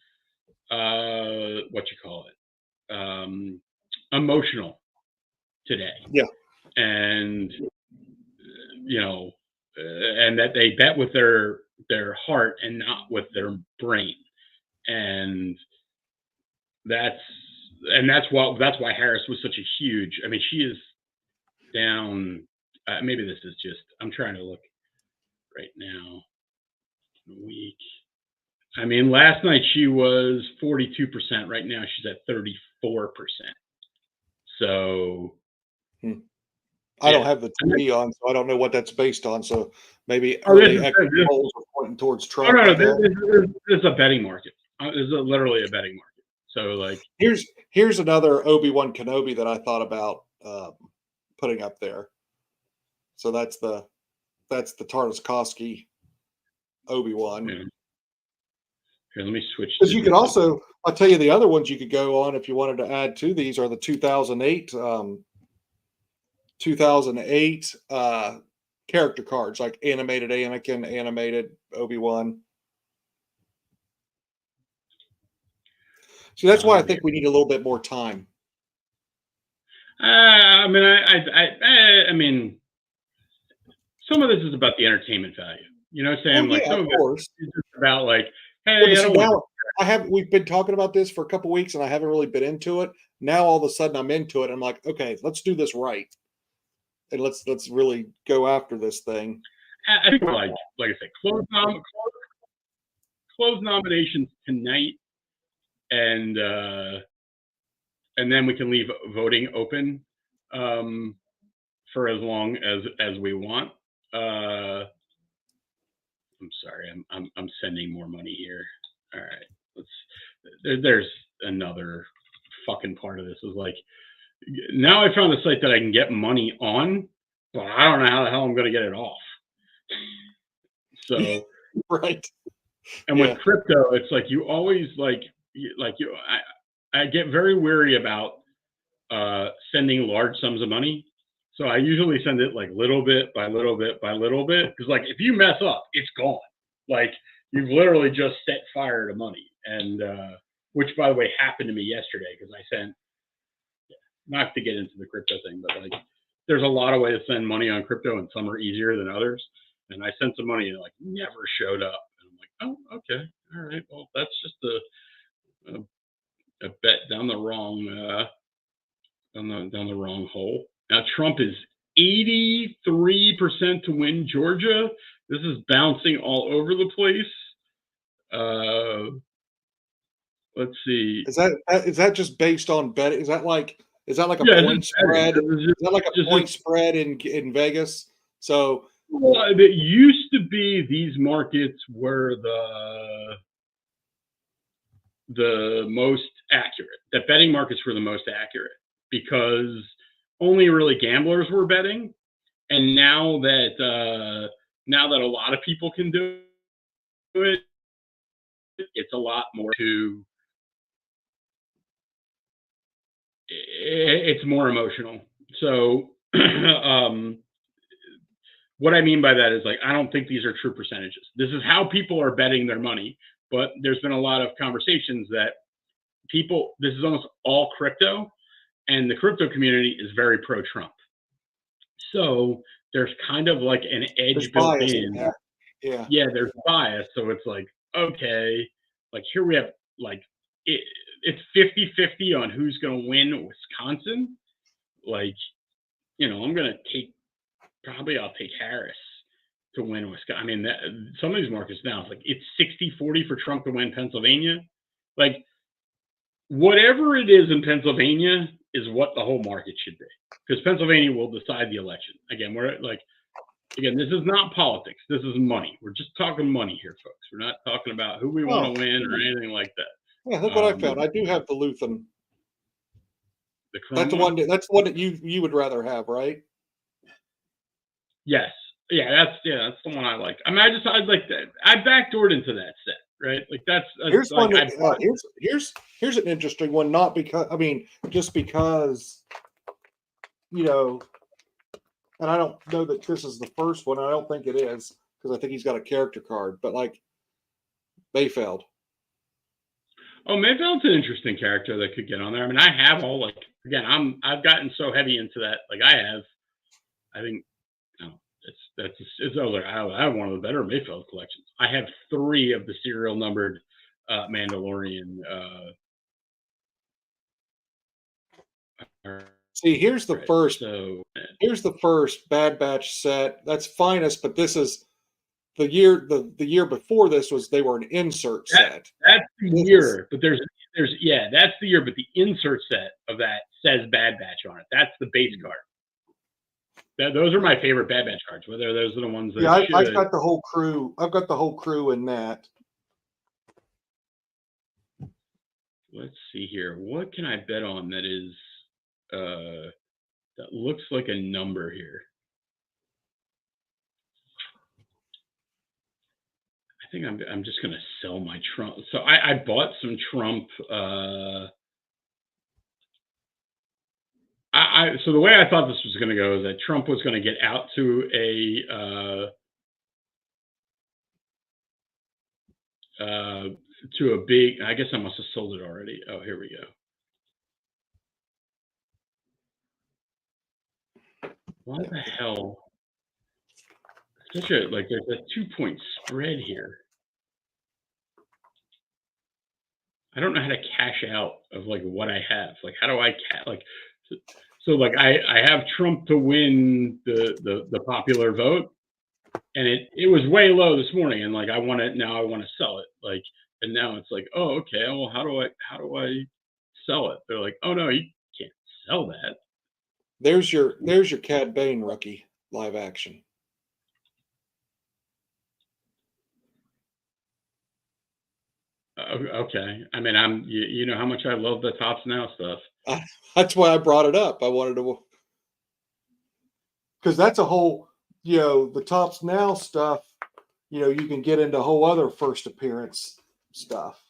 emotional today. Yeah. And and that they bet with their heart and not with their brain. And that's why Harris was such a huge, I mean, she is down, maybe this is just, I'm trying to look right now, week. I mean, last night she was 42%. Right now she's at 34%. So I don't have the TV on, so I don't know what that's based on. So maybe early exit polls are pointing towards Trump. No, this is a betting market. This is literally a betting market. So like, here's another Obi-Wan Kenobi that I thought about putting up there. So that's the Tartakovsky Obi-Wan. Yeah. Here, let me switch. Because you could also, I'll tell you the other ones you could go on if you wanted to add to these are the 2008 character cards, like animated Anakin, animated Obi-Wan. So that's why I think we need a little bit more time. I mean, some of this is about the entertainment value. You know what I'm saying? Well, yeah, of course. It's just about like, hey, we've been talking about this for a couple of weeks and I haven't really been into it. Now all of a sudden I'm into it. I'm like, okay, let's do this right. And let's really go after this thing. I think like I said, close nominations tonight, and then we can leave voting open for as long as we want. I'm sorry, I'm sending more money here. All right, there's another fucking part of this is like, now I found a site that I can get money on, but I don't know how the hell I'm going to get it off. So right. And with crypto, it's like you always I get very wary about sending large sums of money. So I usually send it like little bit by little bit by little bit, because like if you mess up, it's gone. Like you've literally just set fire to money, and which by the way happened to me yesterday, because I sent, not to get into the crypto thing, but like there's a lot of ways to send money on crypto, and some are easier than others. And I sent some money and it like never showed up. And I'm like, oh, okay, all right, well that's just a bet down the wrong down the wrong hole. Now Trump is 83% to win Georgia. This is bouncing all over the place. Let's see. Is that just based on betting? Is that like a point spread? Is that like a point spread in Vegas? So Well, it used to be these markets were the most accurate. That betting markets were the most accurate because only really gamblers were betting, and now that a lot of people can do it, it's a lot more to. It's more emotional. So, what I mean by that is like I don't think these are true percentages. This is how people are betting their money, but there's been a lot of conversations that this is almost all crypto, and the crypto community is very pro-Trump. So there's kind of like an edge built in. Yeah, there's bias. So it's like, okay, like here we have like it's 50-50 on who's going to win Wisconsin. Like, I'm going to I'll take Harris to win Wisconsin. I mean, some of these markets now, it's 60-40 for Trump to win Pennsylvania. Like, whatever it is in Pennsylvania is what the whole market should be, because Pennsylvania will decide the election. Again, this is not politics. This is money. We're just talking money here, folks. We're not talking about who we want to win or anything like that. Yeah, that's what I found. I do have the Lutheran. That's the one that you would rather have, right? Yes. Yeah, that's the one I like. I mean, I backdoored into that set, right? Like here's like, one. Here's an interesting one. Not because just because, and I don't know that this is the first one. I don't think it is because I think he's got a character card. But like Mayfeld. Oh, Mayfeld's an interesting character that could get on there. I mean, I have all I've gotten so heavy into that. Like I think. It's over. I have one of the better Mayfeld collections. I have 3 of the serial numbered Mandalorian. See, here's the first. Here's the first Bad Batch set. That's finest, but this is the year. The year before this they were an insert set. That's the year, but there's that's the year, but the insert set of that says Bad Batch on it. That's the base card. Those are my favorite Bad Batch cards. Whether those are the ones that I've got the whole crew. I've got the whole crew in that. Let's see here. What can I bet on that is that looks like a number here? I think I'm just gonna sell my Trump. So I bought some Trump. So the way I thought this was going to go is that Trump was going to get out to a big. I guess I must have sold it already. Oh, here we go. Why the hell? There's a 2-point spread here. I don't know how to cash out of what I have. How do I So I have Trump to win the popular vote, and it was way low this morning, and I want to sell it, and now it's oh, okay, well, how do I sell it? They're oh no, you can't sell that. There's your Cad Bane rookie live action. Okay, I mean, you know how much I love the Tops Now stuff. That's why I brought it up. I wanted to, because that's a whole, the Tops Now stuff. You can get into a whole other first appearance stuff.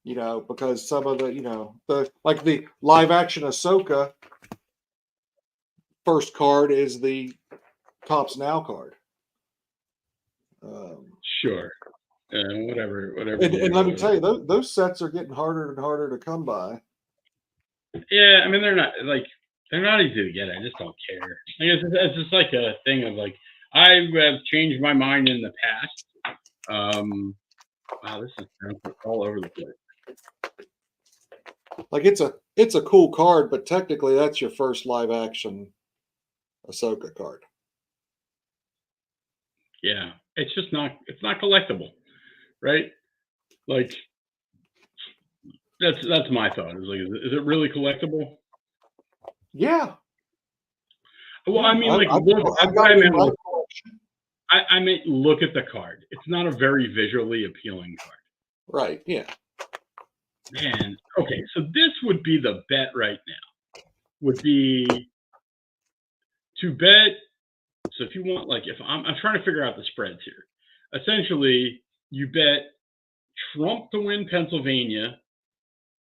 Because some of the, the live action Ahsoka first card is the Tops Now card. Sure. Whatever. And let me tell you, those sets are getting harder and harder to come by. Yeah, I mean they're not easy to get. I just don't care. It's just like a thing of I have changed my mind in the past. Wow, this is all over the place. It's a cool card, but technically that's your first live action Ahsoka card. Yeah, it's just not. It's not collectible, right? That's my thought. Is it really collectible? Yeah. Well, I mean, I've got it in my collection. I mean, look at the card. It's not a very visually appealing card. Right. Yeah. Man, okay, so this would be the bet right now. Would be to bet. So if you want, like, if I'm trying to figure out the spreads here. Essentially, you bet Trump to win Pennsylvania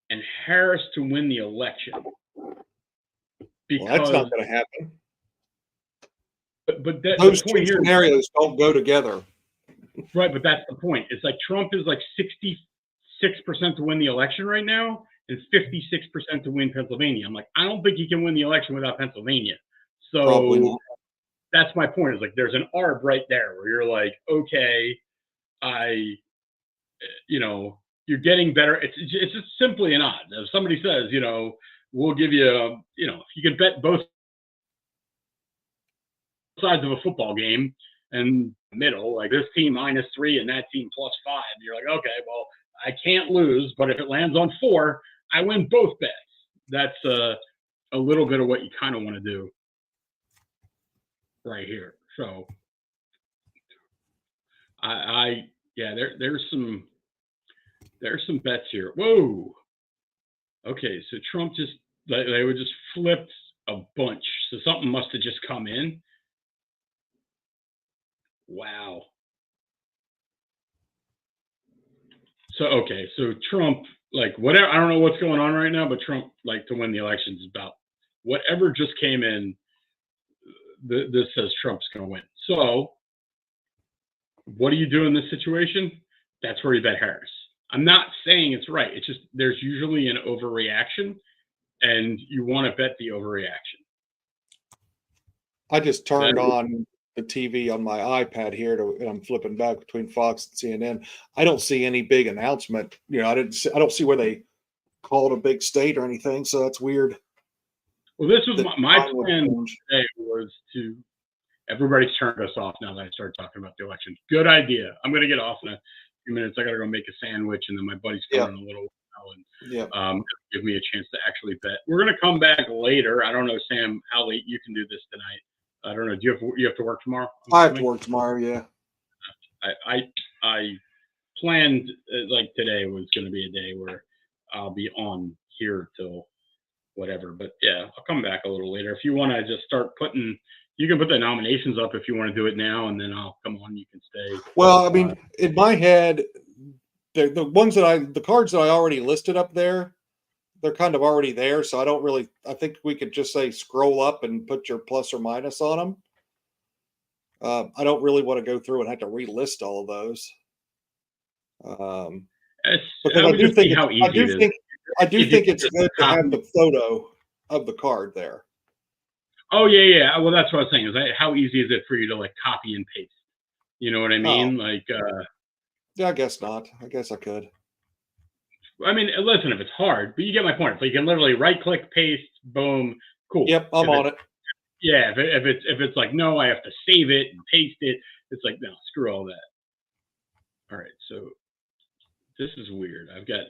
and Harris to win the election. Well, that's Because, not going to happen. but Those the two point here, scenarios don't go together. right? But that's the point. It's like Trump is like 66% to win the election right now, and 56% to win Pennsylvania. I'm like, I don't think he can win the election without Pennsylvania. Probably So not. that's my point. Is like there's an arb right there where you're like, okay, you're getting better. It's just simply an odd. If somebody says, we'll give you, if you can bet both sides of a football game and middle, like this team -3 and that team +5, you're like, okay, well, I can't lose, but if it lands on 4, I win both bets. That's a little bit of what you kind of want to do right here. So there's some bets here. Whoa. Okay, so Trump they would just flipped a bunch. So something must have just come in. Wow. So okay, so Trump, like, whatever, I don't know what's going on right now, but Trump, like, to win the elections is about whatever just came in. This says Trump's going to win. So what do you do in this situation? That's where you bet Harris. I'm not saying it's right. It's just there's usually an overreaction, and you want to bet the overreaction. I just turned on the TV on my iPad here, and I'm flipping back between Fox and CNN. I don't see any big announcement. I don't see where they called a big state or anything. So that's weird. Well, this was my plan today was to. Everybody's turned us off now that I started talking about the election. Good idea. I'm going to get off in a few minutes. I got to go make a sandwich, and then my buddy's coming in a little while and give me a chance to actually bet. We're going to come back later. I don't know, Sam, how late you can do this tonight. I don't know. Do you have to work tomorrow? I have to work tomorrow. Yeah. I planned like today was going to be a day where I'll be on here till whatever. But yeah, I'll come back a little later. If you want to just start putting. You can put the nominations up if you want to do it now, and then I'll come on. You can stay. Well, I mean, in my head, the cards that I already listed up there, they're kind of already there. So I think we could just say scroll up and put your plus or minus on them. I don't really want to go through and have to relist all of those. Because I do think it's good to have the photo of the card there. Oh yeah. Well, that's what I was saying. How easy is it for you to like copy and paste? You know what I mean? Yeah, I guess not. I guess I could. I mean, listen, if it's hard, but you get my point. So you can literally right-click, paste, boom, cool. Yep, I'm on it. Yeah, if it's like no, I have to save it and paste it. It's like no, screw all that. All right, so this is weird.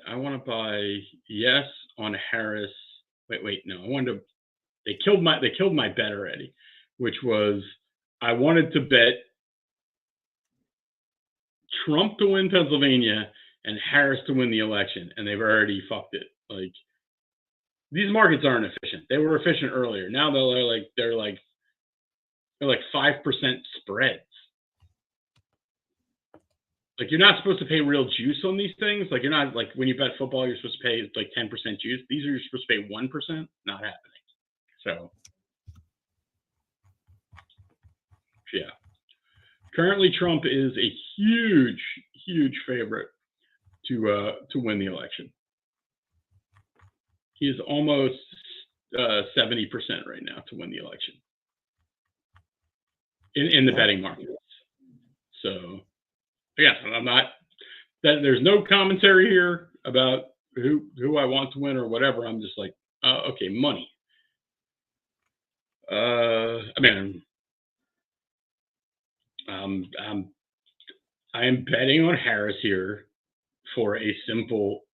I want to buy yes on Harris. Wait, no, I wanted to. They killed my bet already, which was I wanted to bet Trump to win Pennsylvania and Harris to win the election, and they've already fucked it. Like these markets aren't efficient. They were efficient earlier. Now they're like 5% spreads. Like you're not supposed to pay real juice on these things. Like you're not like when you bet football, you're supposed to pay like 10% juice. These are you're supposed to pay 1%. Not happening. So, yeah. Currently, Trump is a huge favorite to win the election. He is almost 70% right now to win the election in the betting markets. So, again, I'm not. There's no commentary here about who I want to win or whatever. I'm just like, okay, money. I mean, I am betting on Harris here for the simple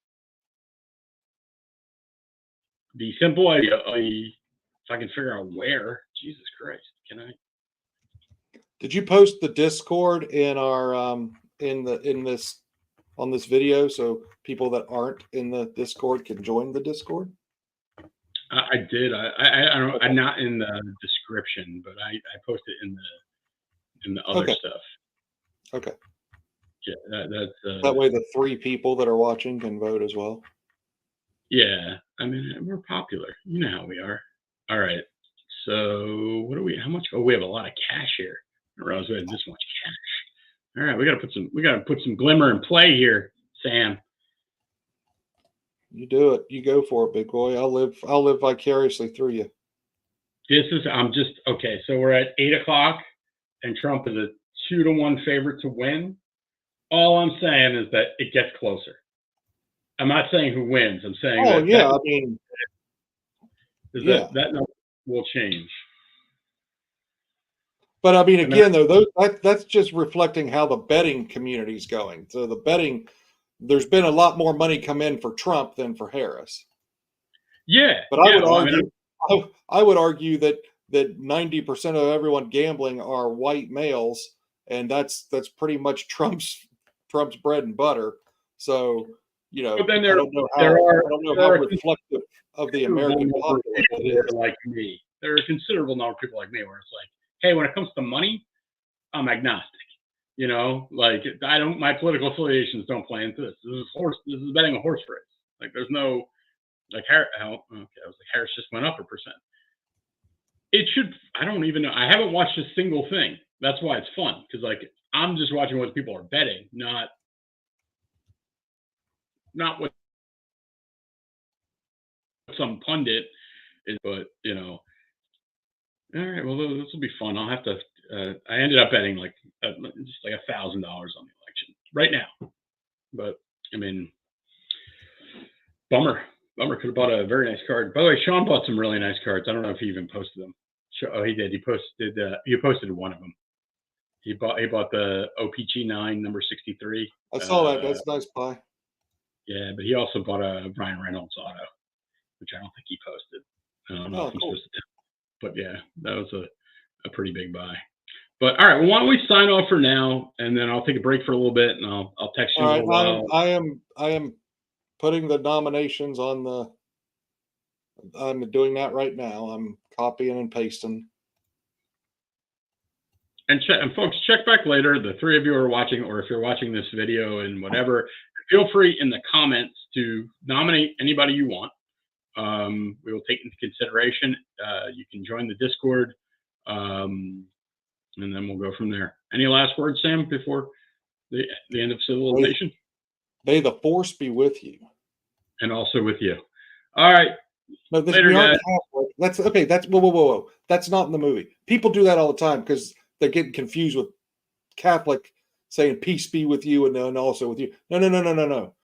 idea. If I can figure out where, Jesus Christ, can I? Did you post the Discord in our in this on this video so people that aren't in the Discord can join the Discord? I did. I don't. Okay. I'm not in the description, but I posted in the other Okay. stuff. Okay. Yeah, that's That way the 3 people that are watching can vote as well. yeah. I mean, we're popular. You know how we are. All right. So what do we? How much? Oh, we have a lot of cash here. I didn't realize we had this much cash. All right, we gotta put some glimmer in play here, Sam. You do it. You go for it, big boy. I'll live vicariously through you. I'm just okay. So we're at 8 o'clock, and Trump is a 2-1 favorite to win. All I'm saying is that it gets closer. I'm not saying who wins. I'm saying Oh that yeah, I mean, yeah. that number will change. But I mean, I mean, again, though, that's just reflecting how the betting community is going. So the betting, there's been a lot more money come in for Trump than for Harris. yeah. But I would Well, argue, I would argue that 90% of everyone gambling are white males, and that's pretty much Trump's bread and butter. So but then I don't know how reflective of the American populace it is. like me. There are a considerable number of people like me where it's like, hey, when it comes to money, I'm agnostic. Like my political affiliations don't play into this. This is betting a horse race. Like there's no like Harris. I was like Harris just went up a percent. It should. I don't even know. I haven't watched a single thing. That's why it's fun because like I'm just watching what people are betting, not what some pundit is. But all right. Well, this will be fun. I'll have to. I ended up betting just like $1,000 on the election right now. But I mean, bummer. Could have bought a very nice card. By the way, Sean bought some really nice cards. I don't know if he even posted them. Oh, he did. He posted one of them. He bought the OPG 9 number 63. I saw that. That's a nice pie. Yeah, but he also bought a Ryan Reynolds auto, which I don't think he posted. I don't know if I'm Cool. supposed to tell. But yeah, that was a pretty big buy. But all right, well, why don't we sign off for now, and then I'll take a break for a little bit, and I'll text you. All right, I am putting the nominations on the. I'm doing that right now. I'm copying and pasting. And folks, check back later. The 3 of you are watching, or if you're watching this video and whatever, feel free in the comments to nominate anybody you want. We will take into consideration. You can join the Discord, and then we'll go from there. Any last words, Sam, before the end of civilization? May the force be with you, and also with you. All right. No, later, guys. That's okay. That's whoa. That's not in the movie. People do that all the time because they're getting confused with Catholic saying "peace be with you" and then also with you. No.